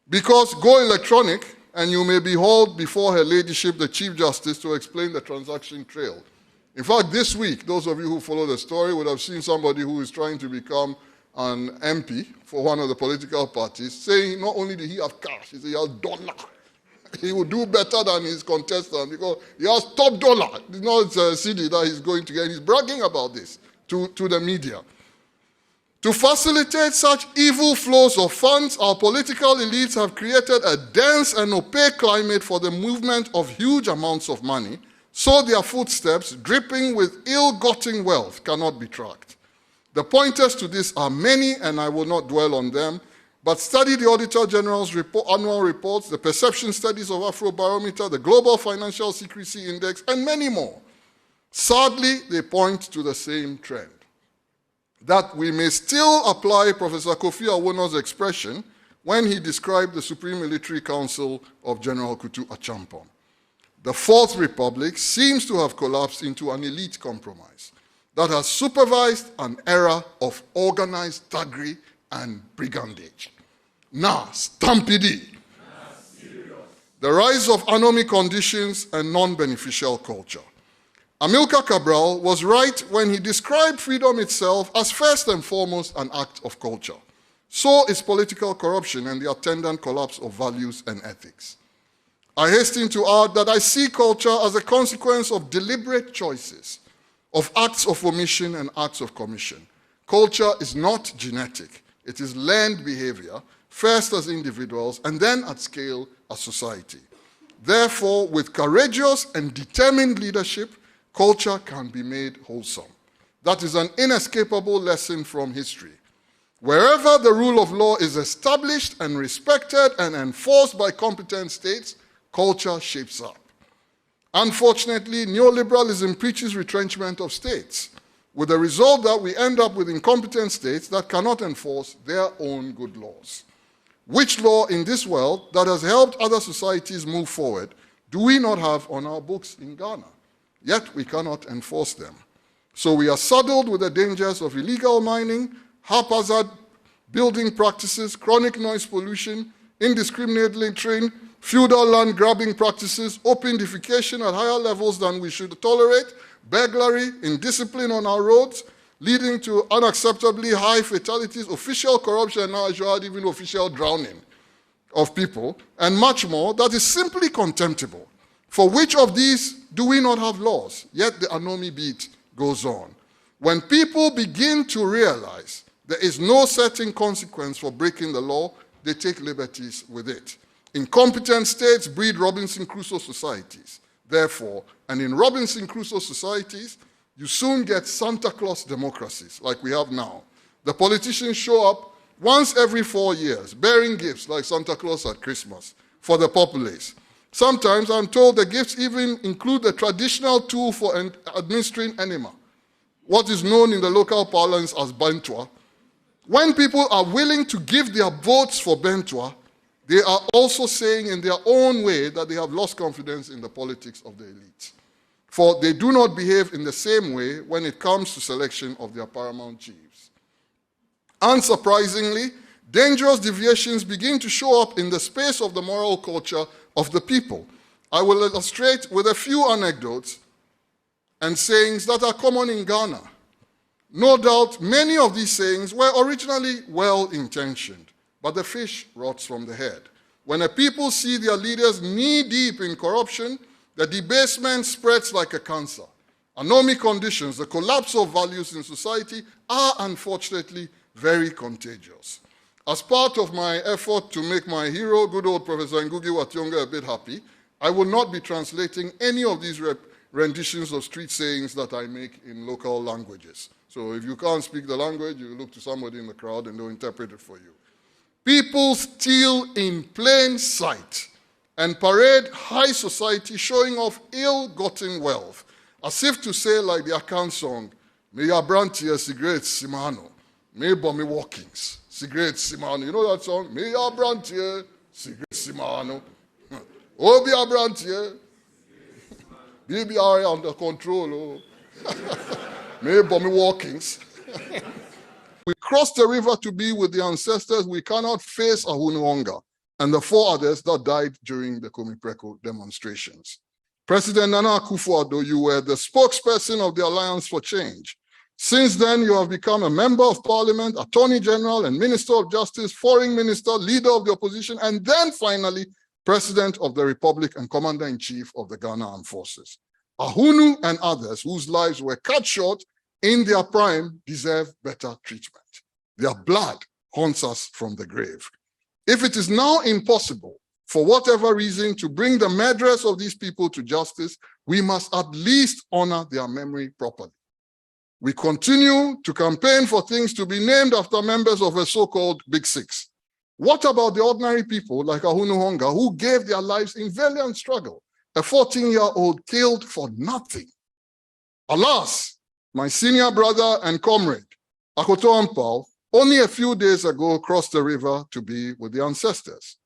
Because go electronic, and you may be hauled before Her Ladyship, the Chief Justice, to explain the transaction trail. In fact, this week, those of you who follow the story would have seen somebody who is trying to become an MP for one of the political parties saying not only did he have cash, he said he has dollar. He would do better than his contestant because he has top dollar. It's not a CD that he's going to get. He's bragging about this to the media. To facilitate such evil flows of funds, our political elites have created a dense and opaque climate for the movement of huge amounts of money, so their footsteps, dripping with ill-gotten wealth, cannot be tracked. The pointers to this are many, and I will not dwell on them, but study the Auditor General's annual reports, the perception studies of Afrobarometer, the Global Financial Secrecy Index, and many more. Sadly, they point to the same trend. That we may still apply Professor Kofi Awono's expression when he described the Supreme Military Council of General Kutu Achampong. The Fourth Republic seems to have collapsed into an elite compromise that has supervised an era of organized thuggery and brigandage. Now, stampede. The rise of anomy conditions and non-beneficial culture. Amilcar Cabral was right when he described freedom itself as first and foremost an act of culture. So is political corruption and the attendant collapse of values and ethics. I hasten to add that I see culture as a consequence of deliberate choices, of acts of omission and acts of commission. Culture is not genetic. It is learned behavior, first as individuals and then at scale as society. Therefore, with courageous and determined leadership, culture can be made wholesome. That is an inescapable lesson from history. Wherever the rule of law is established and respected and enforced by competent states, culture shapes up. Unfortunately, neoliberalism preaches retrenchment of states, with the result that we end up with incompetent states that cannot enforce their own good laws. Which law in this world that has helped other societies move forward do we not have on our books in Ghana? Yet we cannot enforce them. So we are saddled with the dangers of illegal mining, haphazard building practices, chronic noise pollution, indiscriminate littering, feudal land grabbing practices, open defecation at higher levels than we should tolerate, burglary, indiscipline on our roads, leading to unacceptably high fatalities, official corruption, and now as you heard, even official drowning of people, and much more that is simply contemptible. For which of these do we not have laws? Yet the anomy beat goes on. When people begin to realize there is no certain consequence for breaking the law, they take liberties with it. Incompetent states breed Robinson Crusoe societies. Therefore, and in Robinson Crusoe societies, you soon get Santa Claus democracies like we have now. The politicians show up once every 4 years, bearing gifts like Santa Claus at Christmas for the populace. Sometimes I'm told the gifts even include the traditional tool for administering enema, what is known in the local parlance as Bentua. When people are willing to give their votes for Bentua, they are also saying in their own way that they have lost confidence in the politics of the elite. For they do not behave in the same way when it comes to selection of their paramount chiefs. Unsurprisingly, dangerous deviations begin to show up in the space of the moral culture of the people. I will illustrate with a few anecdotes and sayings that are common in Ghana. No doubt many of these sayings were originally well-intentioned, but the fish rots from the head. When a people see their leaders knee-deep in corruption, the debasement spreads like a cancer. Anomy conditions, the collapse of values in society, are unfortunately very contagious. As part of my effort to make my hero, good old Professor Ngugi wa Thiong'o, a bit happy, I will not be translating any of these renditions of street sayings that I make in local languages. So if you can't speak the language, you look to somebody in the crowd and they'll interpret it for you. People steal in plain sight and parade high society showing off ill-gotten wealth As if to say, like the account song, may your brand here, cigarette Simano, may bommy walkings, cigarette Simano. You know that song? May your brand here, cigarette Simano. Oh, be your brand here. BBR under control. Oh. May bommy walkings. We crossed the river to be with the ancestors. We cannot face Ahunhuonga and the 4 others that died during the Komipreko demonstrations. President Nana Akufo-Addo, you were the spokesperson of the Alliance for Change. Since then, you have become a member of parliament, attorney general and minister of justice, foreign minister, leader of the opposition, and then finally, president of the republic and commander-in-chief of the Ghana Armed Forces. Ahunu and others whose lives were cut short in their prime deserve better treatment. Their blood haunts us from the grave. If it is now impossible, for whatever reason, to bring the murderers of these people to justice, we must at least honor their memory properly. We continue to campaign for things to be named after members of a so-called Big Six. What about the ordinary people like Ahunhuonga who gave their lives in valiant struggle? A 14-year-old killed for nothing. Alas, my senior brother and comrade, Akoto Ampao, only a few days ago crossed the river to be with the ancestors.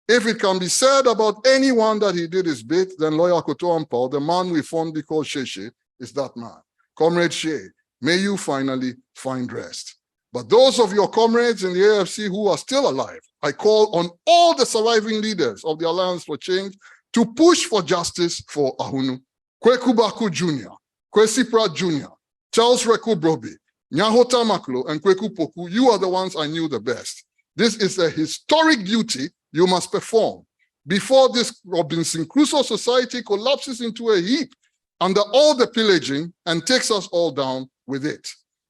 If it can be said about anyone that he did his bit, then lawyer Akoto Ampao, the man we fondly call Sheshe, is that man. Comrade Shea, may you finally find rest. But those of your comrades in the AFC who are still alive, I call on all the surviving leaders of the Alliance for Change to push for justice for Ahunu, Kweku Baku Jr., Kwesi Pratt Jr., Charles Reku Broby, Nyahota Maklo, and Kweku Poku. You are the ones I knew the best. This is a historic duty you must perform before this Robinson Crusoe society collapses into a heap under all the pillaging and takes us all down with it.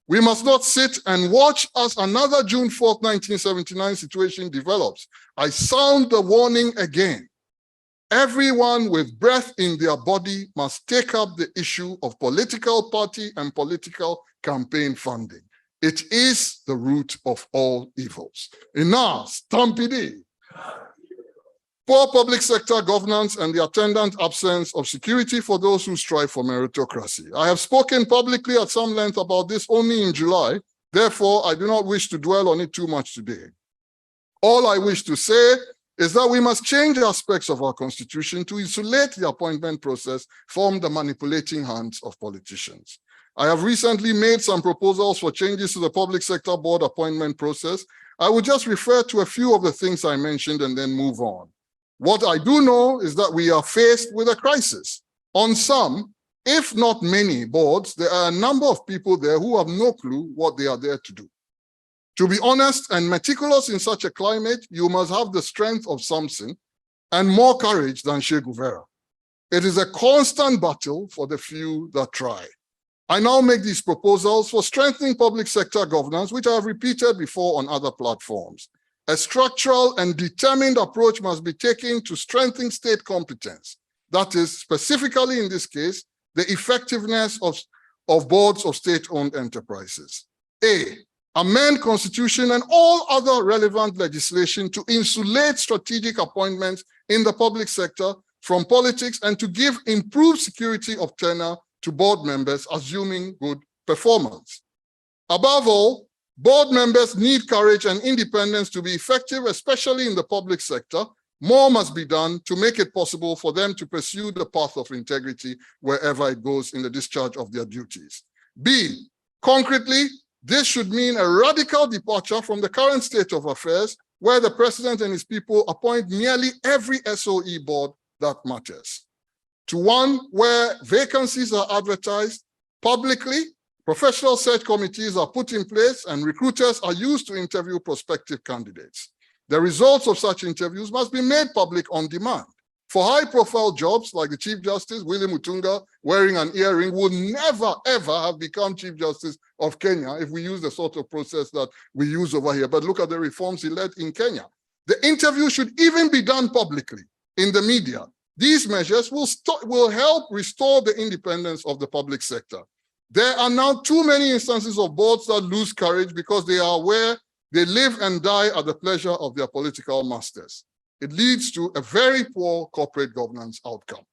We must not sit and watch as another June 4th, 1979 situation develops. I sound the warning again. Everyone with breath in their body must take up the issue of political party and political campaign funding. It is the root of all evils. Enough, stampede. Poor public sector governance and the attendant absence of security for those who strive for meritocracy. I have spoken publicly at some length about this only in July. Therefore, I do not wish to dwell on it too much today. All I wish to say is that we must change aspects of our constitution to insulate the appointment process from the manipulating hands of politicians. I have recently made some proposals for changes to the public sector board appointment process. I will just refer to a few of the things I mentioned and then move on. What I do know is that we are faced with a crisis. On some, if not many boards, there are a number of people there who have no clue what they are there to do. To be honest and meticulous in such a climate, you must have the strength of Samson and more courage than Che Guevara. It is a constant battle for the few that try. I now make these proposals for strengthening public sector governance, which I have repeated before on other platforms. A structural and determined approach must be taken to strengthen state competence. That is, specifically in this case, the effectiveness of boards of state-owned enterprises. A, amend constitution and all other relevant legislation to insulate strategic appointments in the public sector from politics and to give improved security of tenure to board members, assuming good performance. Above all, board members need courage and independence to be effective, especially in the public sector. More must be done to make it possible for them to pursue the path of integrity wherever it goes in the discharge of their duties. B, concretely, this should mean a radical departure from the current state of affairs where the president and his people appoint nearly every SOE board that matters, to one where vacancies are advertised publicly, professional search committees are put in place, and recruiters are used to interview prospective candidates. The results of such interviews must be made public on demand. For high-profile jobs like the Chief Justice, Willie Mutunga, wearing an earring, would never, ever have become Chief Justice of Kenya if we use the sort of process that we use over here. But look at the reforms he led in Kenya. The interview should even be done publicly in the media. These measures will help restore the independence of the public sector. There are now too many instances of boards that lose courage because they are aware they live and die at the pleasure of their political masters. It leads to a very poor corporate governance outcome.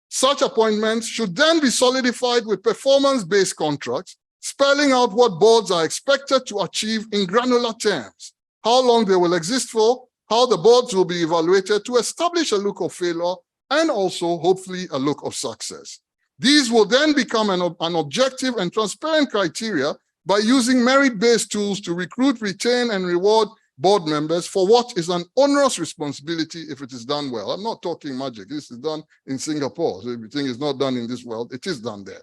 Such appointments should then be solidified with performance-based contracts, spelling out what boards are expected to achieve in granular terms, how long they will exist for, how the boards will be evaluated to establish a look of failure, and also, hopefully, a look of success. These will then become an objective and transparent criteria by using merit-based tools to recruit, retain, and reward board members for what is an onerous responsibility if it is done well. I'm not talking magic. This is done in Singapore. So if you think it's not done in this world, it is done there.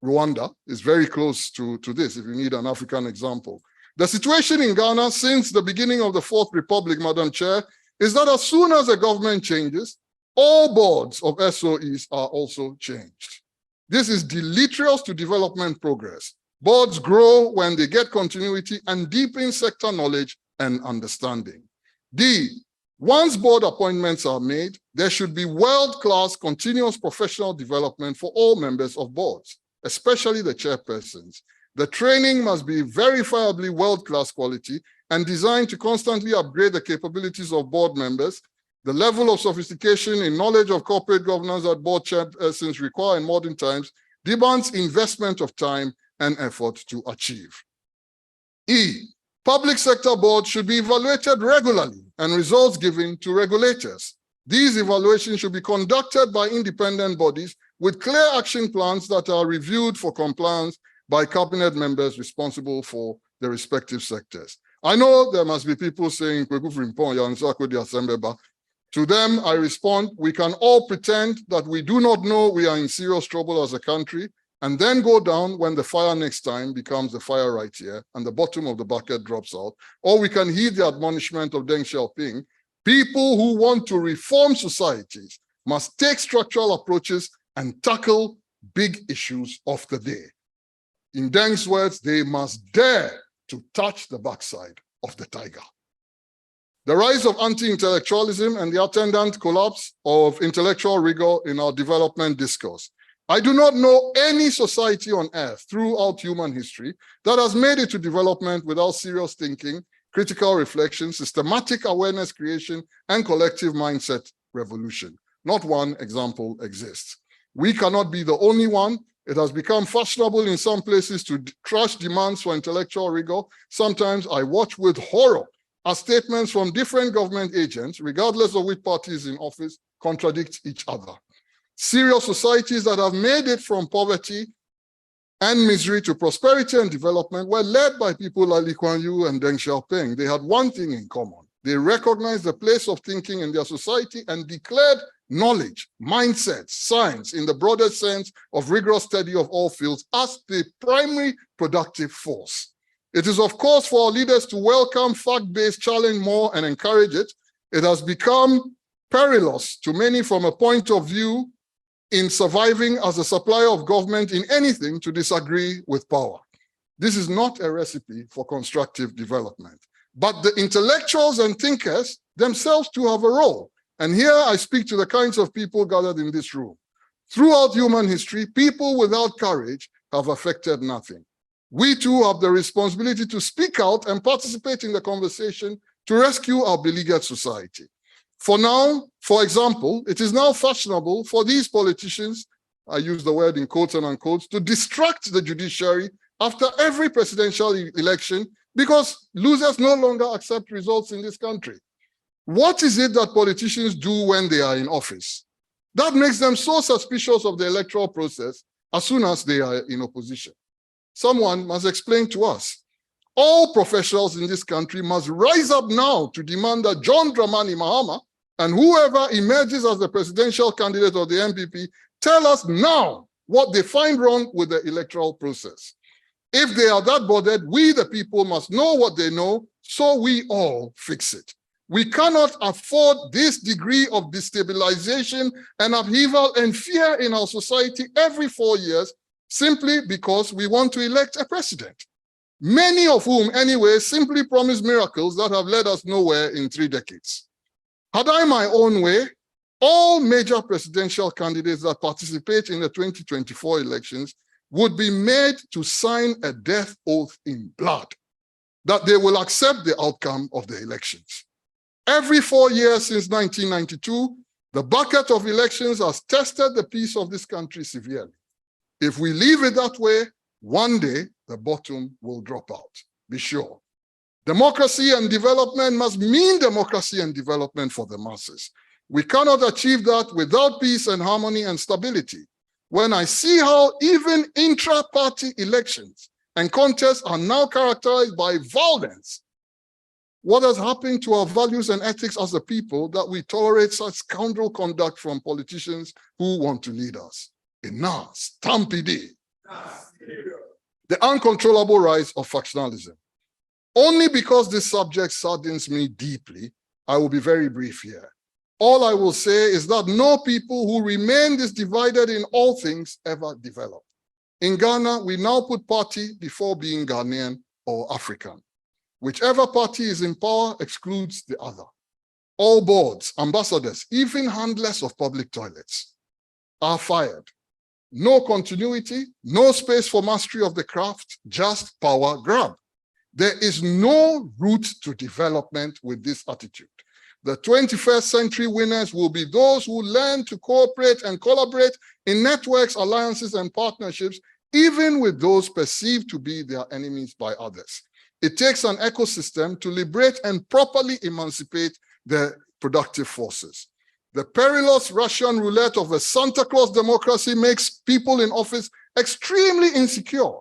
Rwanda is very close to this, if you need an African example. The situation in Ghana since the beginning of the Fourth Republic, Madam Chair, is that as soon as a government changes, all boards of SOEs are also changed. This is deleterious to development progress. Boards grow when they get continuity and deepen sector knowledge and understanding. D, once board appointments are made, there should be world-class continuous professional development for all members of boards, especially the chairpersons. The training must be verifiably world-class quality and designed to constantly upgrade the capabilities of board members. The level of sophistication in knowledge of corporate governance that board chairpersons require in modern times demands investment of time and effort to achieve. E, public sector boards should be evaluated regularly and results given to regulators. These evaluations should be conducted by independent bodies with clear action plans that are reviewed for compliance by cabinet members responsible for the respective sectors. I know there must be people saying, Yaw Nsarkoh. To them, I respond, we can all pretend that we do not know we are in serious trouble as a country, and then go down when the fire next time becomes the fire right here, and the bottom of the bucket drops out. Or we can heed the admonishment of Deng Xiaoping. People who want to reform societies must take structural approaches and tackle big issues of the day. In Deng's words, they must dare to touch the backside of the tiger. The rise of anti-intellectualism and the attendant collapse of intellectual rigor in our development discourse. I do not know any society on earth throughout human history that has made it to development without serious thinking, critical reflection, systematic awareness creation, and collective mindset revolution. Not one example exists. We cannot be the only one. It has become fashionable in some places to crush demands for intellectual rigor. Sometimes I watch with horror as statements from different government agents, regardless of which party is in office, contradict each other. Serious societies that have made it from poverty and misery to prosperity and development were led by people like Lee Kuan Yew and Deng Xiaoping. They had one thing in common. They recognized the place of thinking in their society and declared knowledge, mindsets, science, in the broader sense of rigorous study of all fields as the primary productive force. It is, of course, for our leaders to welcome fact-based challenge more and encourage it. It has become perilous to many from a point of view in surviving as a supplier of government in anything to disagree with power. This is not a recipe for constructive development. But the intellectuals and thinkers themselves too have a role. And here I speak to the kinds of people gathered in this room. Throughout human history, people without courage have affected nothing. We too have the responsibility to speak out and participate in the conversation to rescue our beleaguered society. For now, for example, it is now fashionable for these politicians, I use the word in quotes and unquotes, to distract the judiciary after every presidential election because losers no longer accept results in this country. What is it that politicians do when they are in office that makes them so suspicious of the electoral process as soon as they are in opposition? Someone must explain to us. All professionals in this country must rise up now to demand that John Dramani Mahama and whoever emerges as the presidential candidate of the NPP tell us now what they find wrong with the electoral process. If they are that bothered, we the people must know what they know so we all fix it. We cannot afford this degree of destabilization and upheaval and fear in our society every 4 years simply because we want to elect a president, many of whom anyway simply promise miracles that have led us nowhere in 3 decades. Had I my own way, all major presidential candidates that participate in the 2024 elections would be made to sign a death oath in blood that they will accept the outcome of the elections. Every 4 years since 1992, The bucket of elections has tested the peace of this country severely. If we leave it that way, one day the bottom will drop out, be sure. Democracy and development must mean democracy and development for the masses. We cannot achieve that without peace and harmony and stability. When I see how even intra-party elections and contests are now characterized by violence, what has happened to our values and ethics as a people that we tolerate such scoundrel conduct from politicians who want to lead us? Enough, stampede. The uncontrollable rise of factionalism. Only because this subject saddens me deeply, I will be very brief here. All I will say is that no people who remain this divided in all things ever develop. In Ghana, we now put party before being Ghanaian or African. Whichever party is in power excludes the other. All boards, ambassadors, even handlers of public toilets are fired. No continuity, no space for mastery of the craft, just power grab. There is no route to development with this attitude. The 21st century winners will be those who learn to cooperate and collaborate in networks, alliances, and partnerships, even with those perceived to be their enemies by others. It takes an ecosystem to liberate and properly emancipate the productive forces. The perilous Russian roulette of a Santa Claus democracy makes people in office extremely insecure.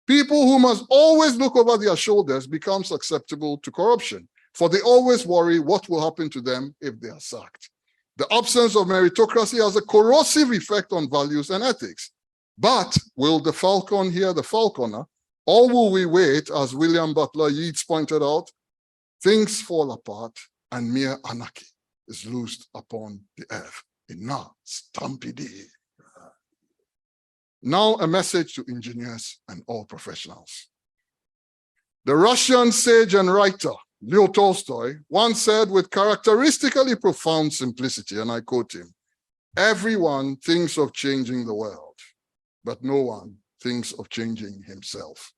People who must always look over their shoulders become susceptible to corruption, for they always worry what will happen to them if they are sacked. The absence of meritocracy has a corrosive effect on values and ethics. But will the falcon hear the falconer, or will we wait, as William Butler Yeats pointed out, things fall apart and mere anarchy is loosed upon the earth. Enough, stampede. Now a message to engineers and all professionals. The Russian sage and writer, Leo Tolstoy, once said with characteristically profound simplicity, and I quote him, "Everyone thinks of changing the world, but no one thinks of changing himself."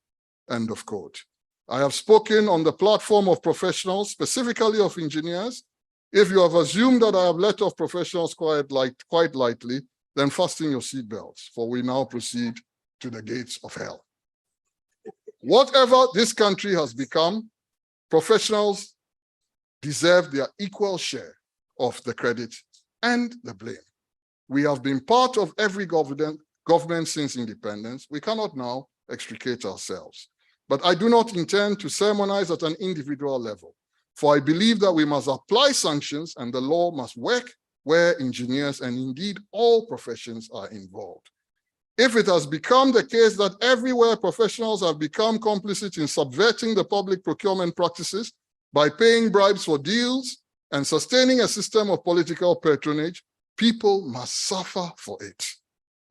End of quote. I have spoken on the platform of professionals, specifically of engineers. If you have assumed that I have let off professionals quite lightly, then fasten your seatbelts, for we now proceed to the gates of hell. Whatever this country has become, professionals deserve their equal share of the credit and the blame. We have been part of every government since independence. We cannot now extricate ourselves. But I do not intend to sermonize at an individual level, for I believe that we must apply sanctions and the law must work where engineers and indeed all professions are involved. If it has become the case that everywhere professionals have become complicit in subverting the public procurement practices by paying bribes for deals and sustaining a system of political patronage, people must suffer for it.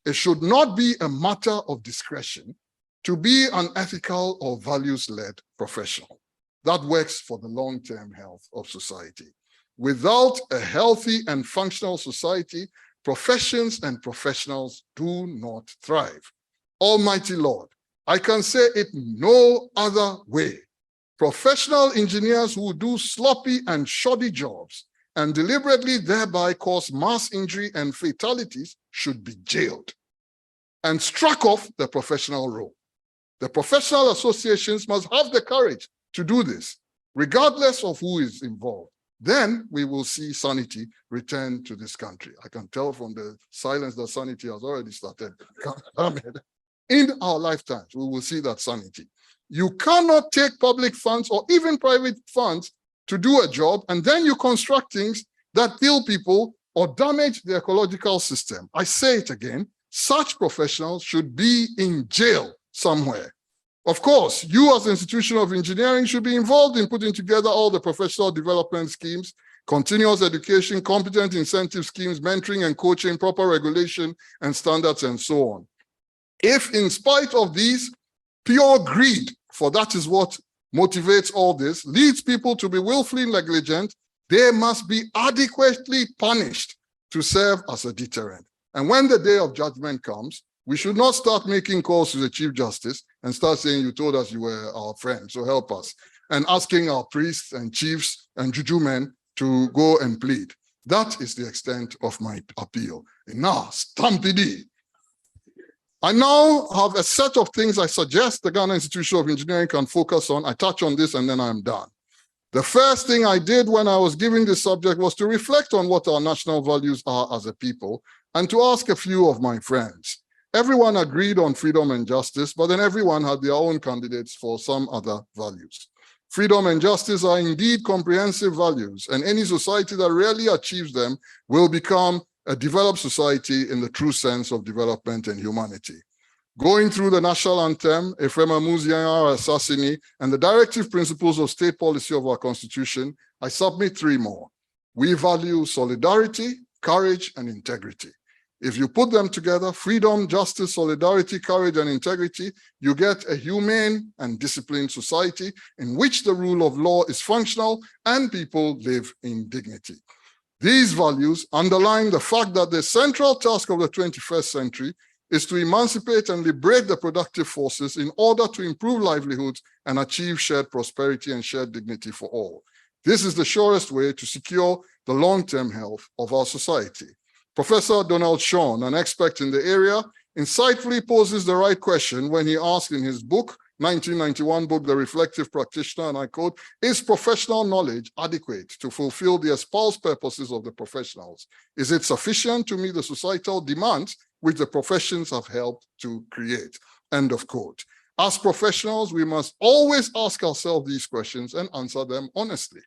It should not be a matter of discretion to be an ethical or values-led professional that works for the long-term health of society. Without a healthy and functional society, professions and professionals do not thrive. Almighty Lord, I can say it no other way. Professional engineers who do sloppy and shoddy jobs and deliberately thereby cause mass injury and fatalities should be jailed and struck off the professional roll. The professional associations must have the courage to do this, regardless of who is involved. Then we will see sanity return to this country. I can tell from the silence that sanity has already started. In our lifetimes, we will see that sanity. You cannot take public funds or even private funds to do a job, and then you construct things that kill people or damage the ecological system. I say it again, such professionals should be in jail somewhere. Of course, you as an institution of engineering should be involved in putting together all the professional development schemes, continuous education, competent incentive schemes, mentoring and coaching, proper regulation and standards, and so on. If in spite of these, pure greed, for that is what motivates all this, leads people to be willfully negligent, they must be adequately punished to serve as a deterrent. And when the day of judgment comes, we should not start making calls to the Chief Justice and start saying, you told us you were our friend, so help us, and asking our priests and chiefs and juju men to go and plead. That is the extent of my appeal. And now, Stampede. I now have a set of things I suggest the Ghana Institution of Engineering can focus on. I touch on this and then I'm done. The first thing I did when I was giving this subject was to reflect on what our national values are as a people and to ask a few of my friends. Everyone agreed on freedom and justice, but then everyone had their own candidates for some other values. Freedom and justice are indeed comprehensive values, and any society that really achieves them will become a developed society in the true sense of development and humanity. Going through the national anthem, Efrema Muziana Assassini, and the directive principles of state policy of our constitution, I submit three more. We value solidarity, courage, and integrity. If you put them together, freedom, justice, solidarity, courage, and integrity, you get a humane and disciplined society in which the rule of law is functional and people live in dignity. These values underline the fact that the central task of the 21st century is to emancipate and liberate the productive forces in order to improve livelihoods and achieve shared prosperity and shared dignity for all. This is the surest way to secure the long-term health of our society. Professor Donald Shawn, an expert in the area, insightfully poses the right question when he asks in his book, 1991 book, The Reflective Practitioner, and I quote, "Is professional knowledge adequate to fulfill the espoused purposes of the professionals? Is it sufficient to meet the societal demands which the professions have helped to create?" End of quote. As professionals, we must always ask ourselves these questions and answer them honestly.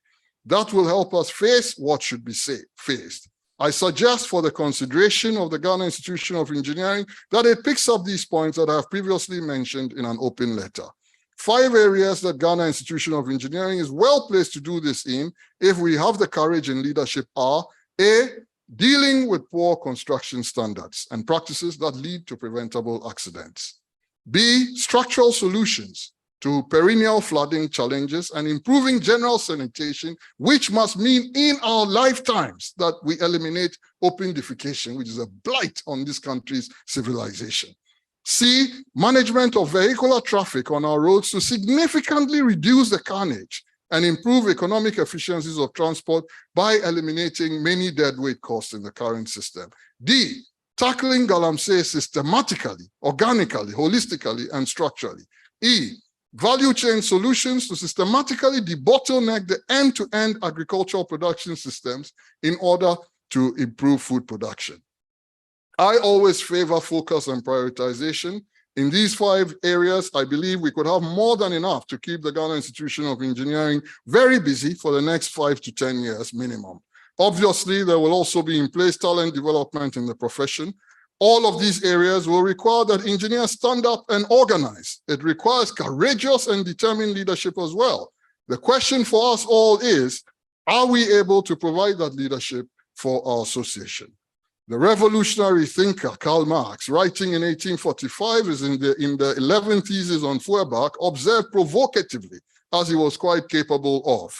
That will help us face what should be faced. I suggest for the consideration of the Ghana Institution of Engineering that it picks up these points that I have previously mentioned in an open letter. 5 areas that Ghana Institution of Engineering is well placed to do this in, if we have the courage and leadership, are: A, dealing with poor construction standards and practices that lead to preventable accidents. B, structural solutions to perennial flooding challenges and improving general sanitation, which must mean in our lifetimes that we eliminate open defecation, which is a blight on this country's civilization. C, management of vehicular traffic on our roads to significantly reduce the carnage and improve economic efficiencies of transport by eliminating many deadweight costs in the current system. D, tackling galamsey systematically, organically, holistically, and structurally. E, value chain solutions to systematically debottleneck the end-to-end agricultural production systems in order to improve food production. I always favor focus and prioritization. In these 5 areas, I believe we could have more than enough to keep the Ghana Institution of Engineering very busy for the next 5 to 10 years minimum. Obviously, there will also be in place talent development in the profession. All of these areas will require that engineers stand up and organize. It requires courageous and determined leadership as well. The question for us all is, are we able to provide that leadership for our association? The revolutionary thinker Karl Marx, writing in 1845, is in the 11th thesis on Feuerbach, observed provocatively, as he was quite capable of,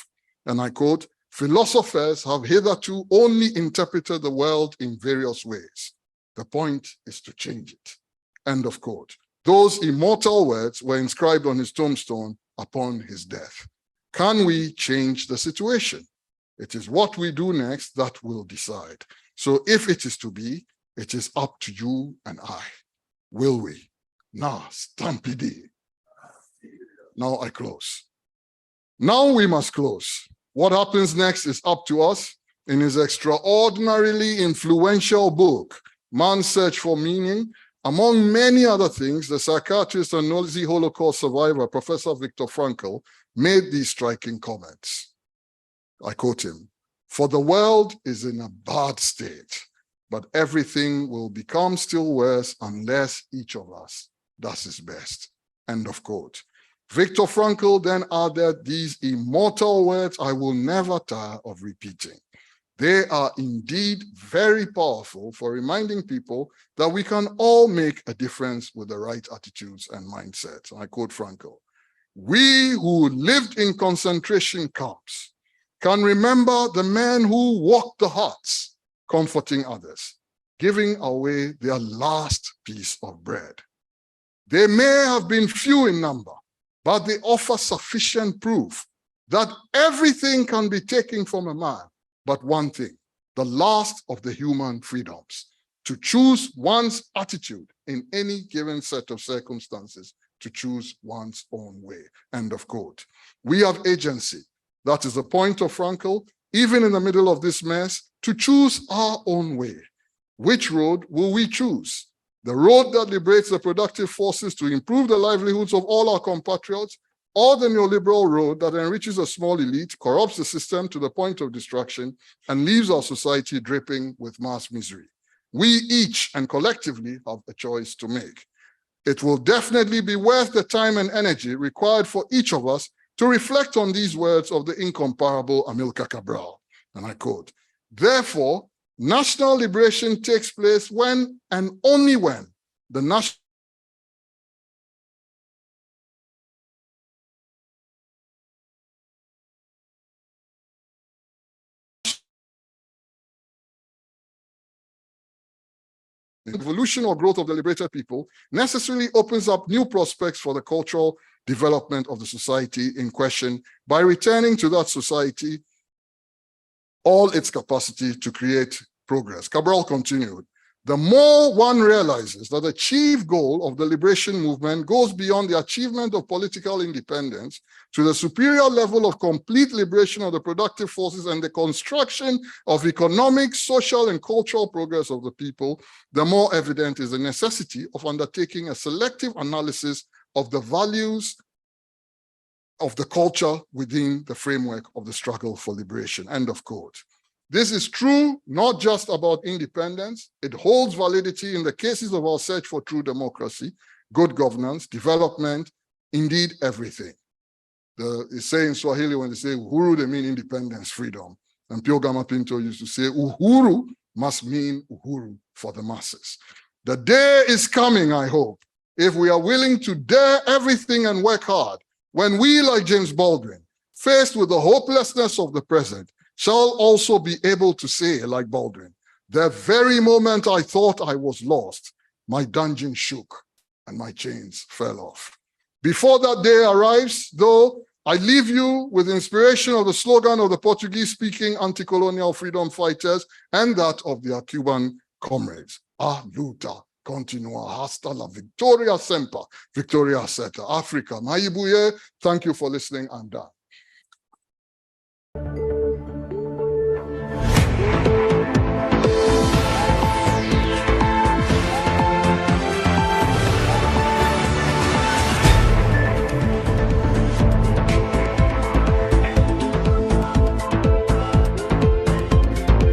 and I quote, "Philosophers have hitherto only interpreted the world in various ways. The point is to change it." End of quote. Those immortal words were inscribed on his tombstone upon his death. Can we change the situation? It is what we do next that will decide. So if it is to be, it is up to you and I. Will we? Now, Stampede. Now I close. Now we must close. What happens next is up to us. In his extraordinarily influential book, Man's Search for Meaning, among many other things, the psychiatrist and Nazi Holocaust survivor, Professor Viktor Frankl, made these striking comments. I quote him, "For the world is in a bad state, but everything will become still worse unless each of us does his best." End of quote. Viktor Frankl then added these immortal words I will never tire of repeating. They are indeed very powerful for reminding people that we can all make a difference with the right attitudes and mindsets. I quote Frankl, "We who lived in concentration camps can remember the men who walked the huts, comforting others, giving away their last piece of bread. They may have been few in number, but they offer sufficient proof that everything can be taken from a man, but one thing, the last of the human freedoms, to choose one's attitude in any given set of circumstances, to choose one's own way, end of quote. We have agency. That is the point of Frankl, even in the middle of this mess, to choose our own way. Which road will we choose? The road that liberates the productive forces to improve the livelihoods of all our compatriots, or the neoliberal road that enriches a small elite, corrupts the system to the point of destruction, and leaves our society dripping with mass misery? We each and collectively have a choice to make. It will definitely be worth the time and energy required for each of us to reflect on these words of the incomparable Amilcar Cabral, and I quote, "Therefore, national liberation takes place when and only when the national evolution or growth of the liberated people necessarily opens up new prospects for the cultural development of the society in question by returning to that society all its capacity to create progress." Cabral continued, "The more one realizes that the chief goal of the liberation movement goes beyond the achievement of political independence to the superior level of complete liberation of the productive forces and the construction of economic, social, and cultural progress of the people, the more evident is the necessity of undertaking a selective analysis of the values of the culture within the framework of the struggle for liberation," end of quote. This is true not just about independence. It holds validity in the cases of our search for true democracy, good governance, development, indeed everything. They say in Swahili, when they say uhuru, they mean independence, freedom. And Pio Gama Pinto used to say uhuru must mean uhuru for the masses. The day is coming, I hope, if we are willing to dare everything and work hard, when we, like James Baldwin, faced with the hopelessness of the present, shall also be able to say, like Baldwin, "The very moment I thought I was lost, my dungeon shook and my chains fell off." Before that day arrives, though, I leave you with inspiration of the slogan of the Portuguese-speaking anti-colonial freedom fighters and that of their Cuban comrades: "A luta continua hasta la victoria semper, victoria certa." Africa, Maibuye, thank you for listening. I'm done.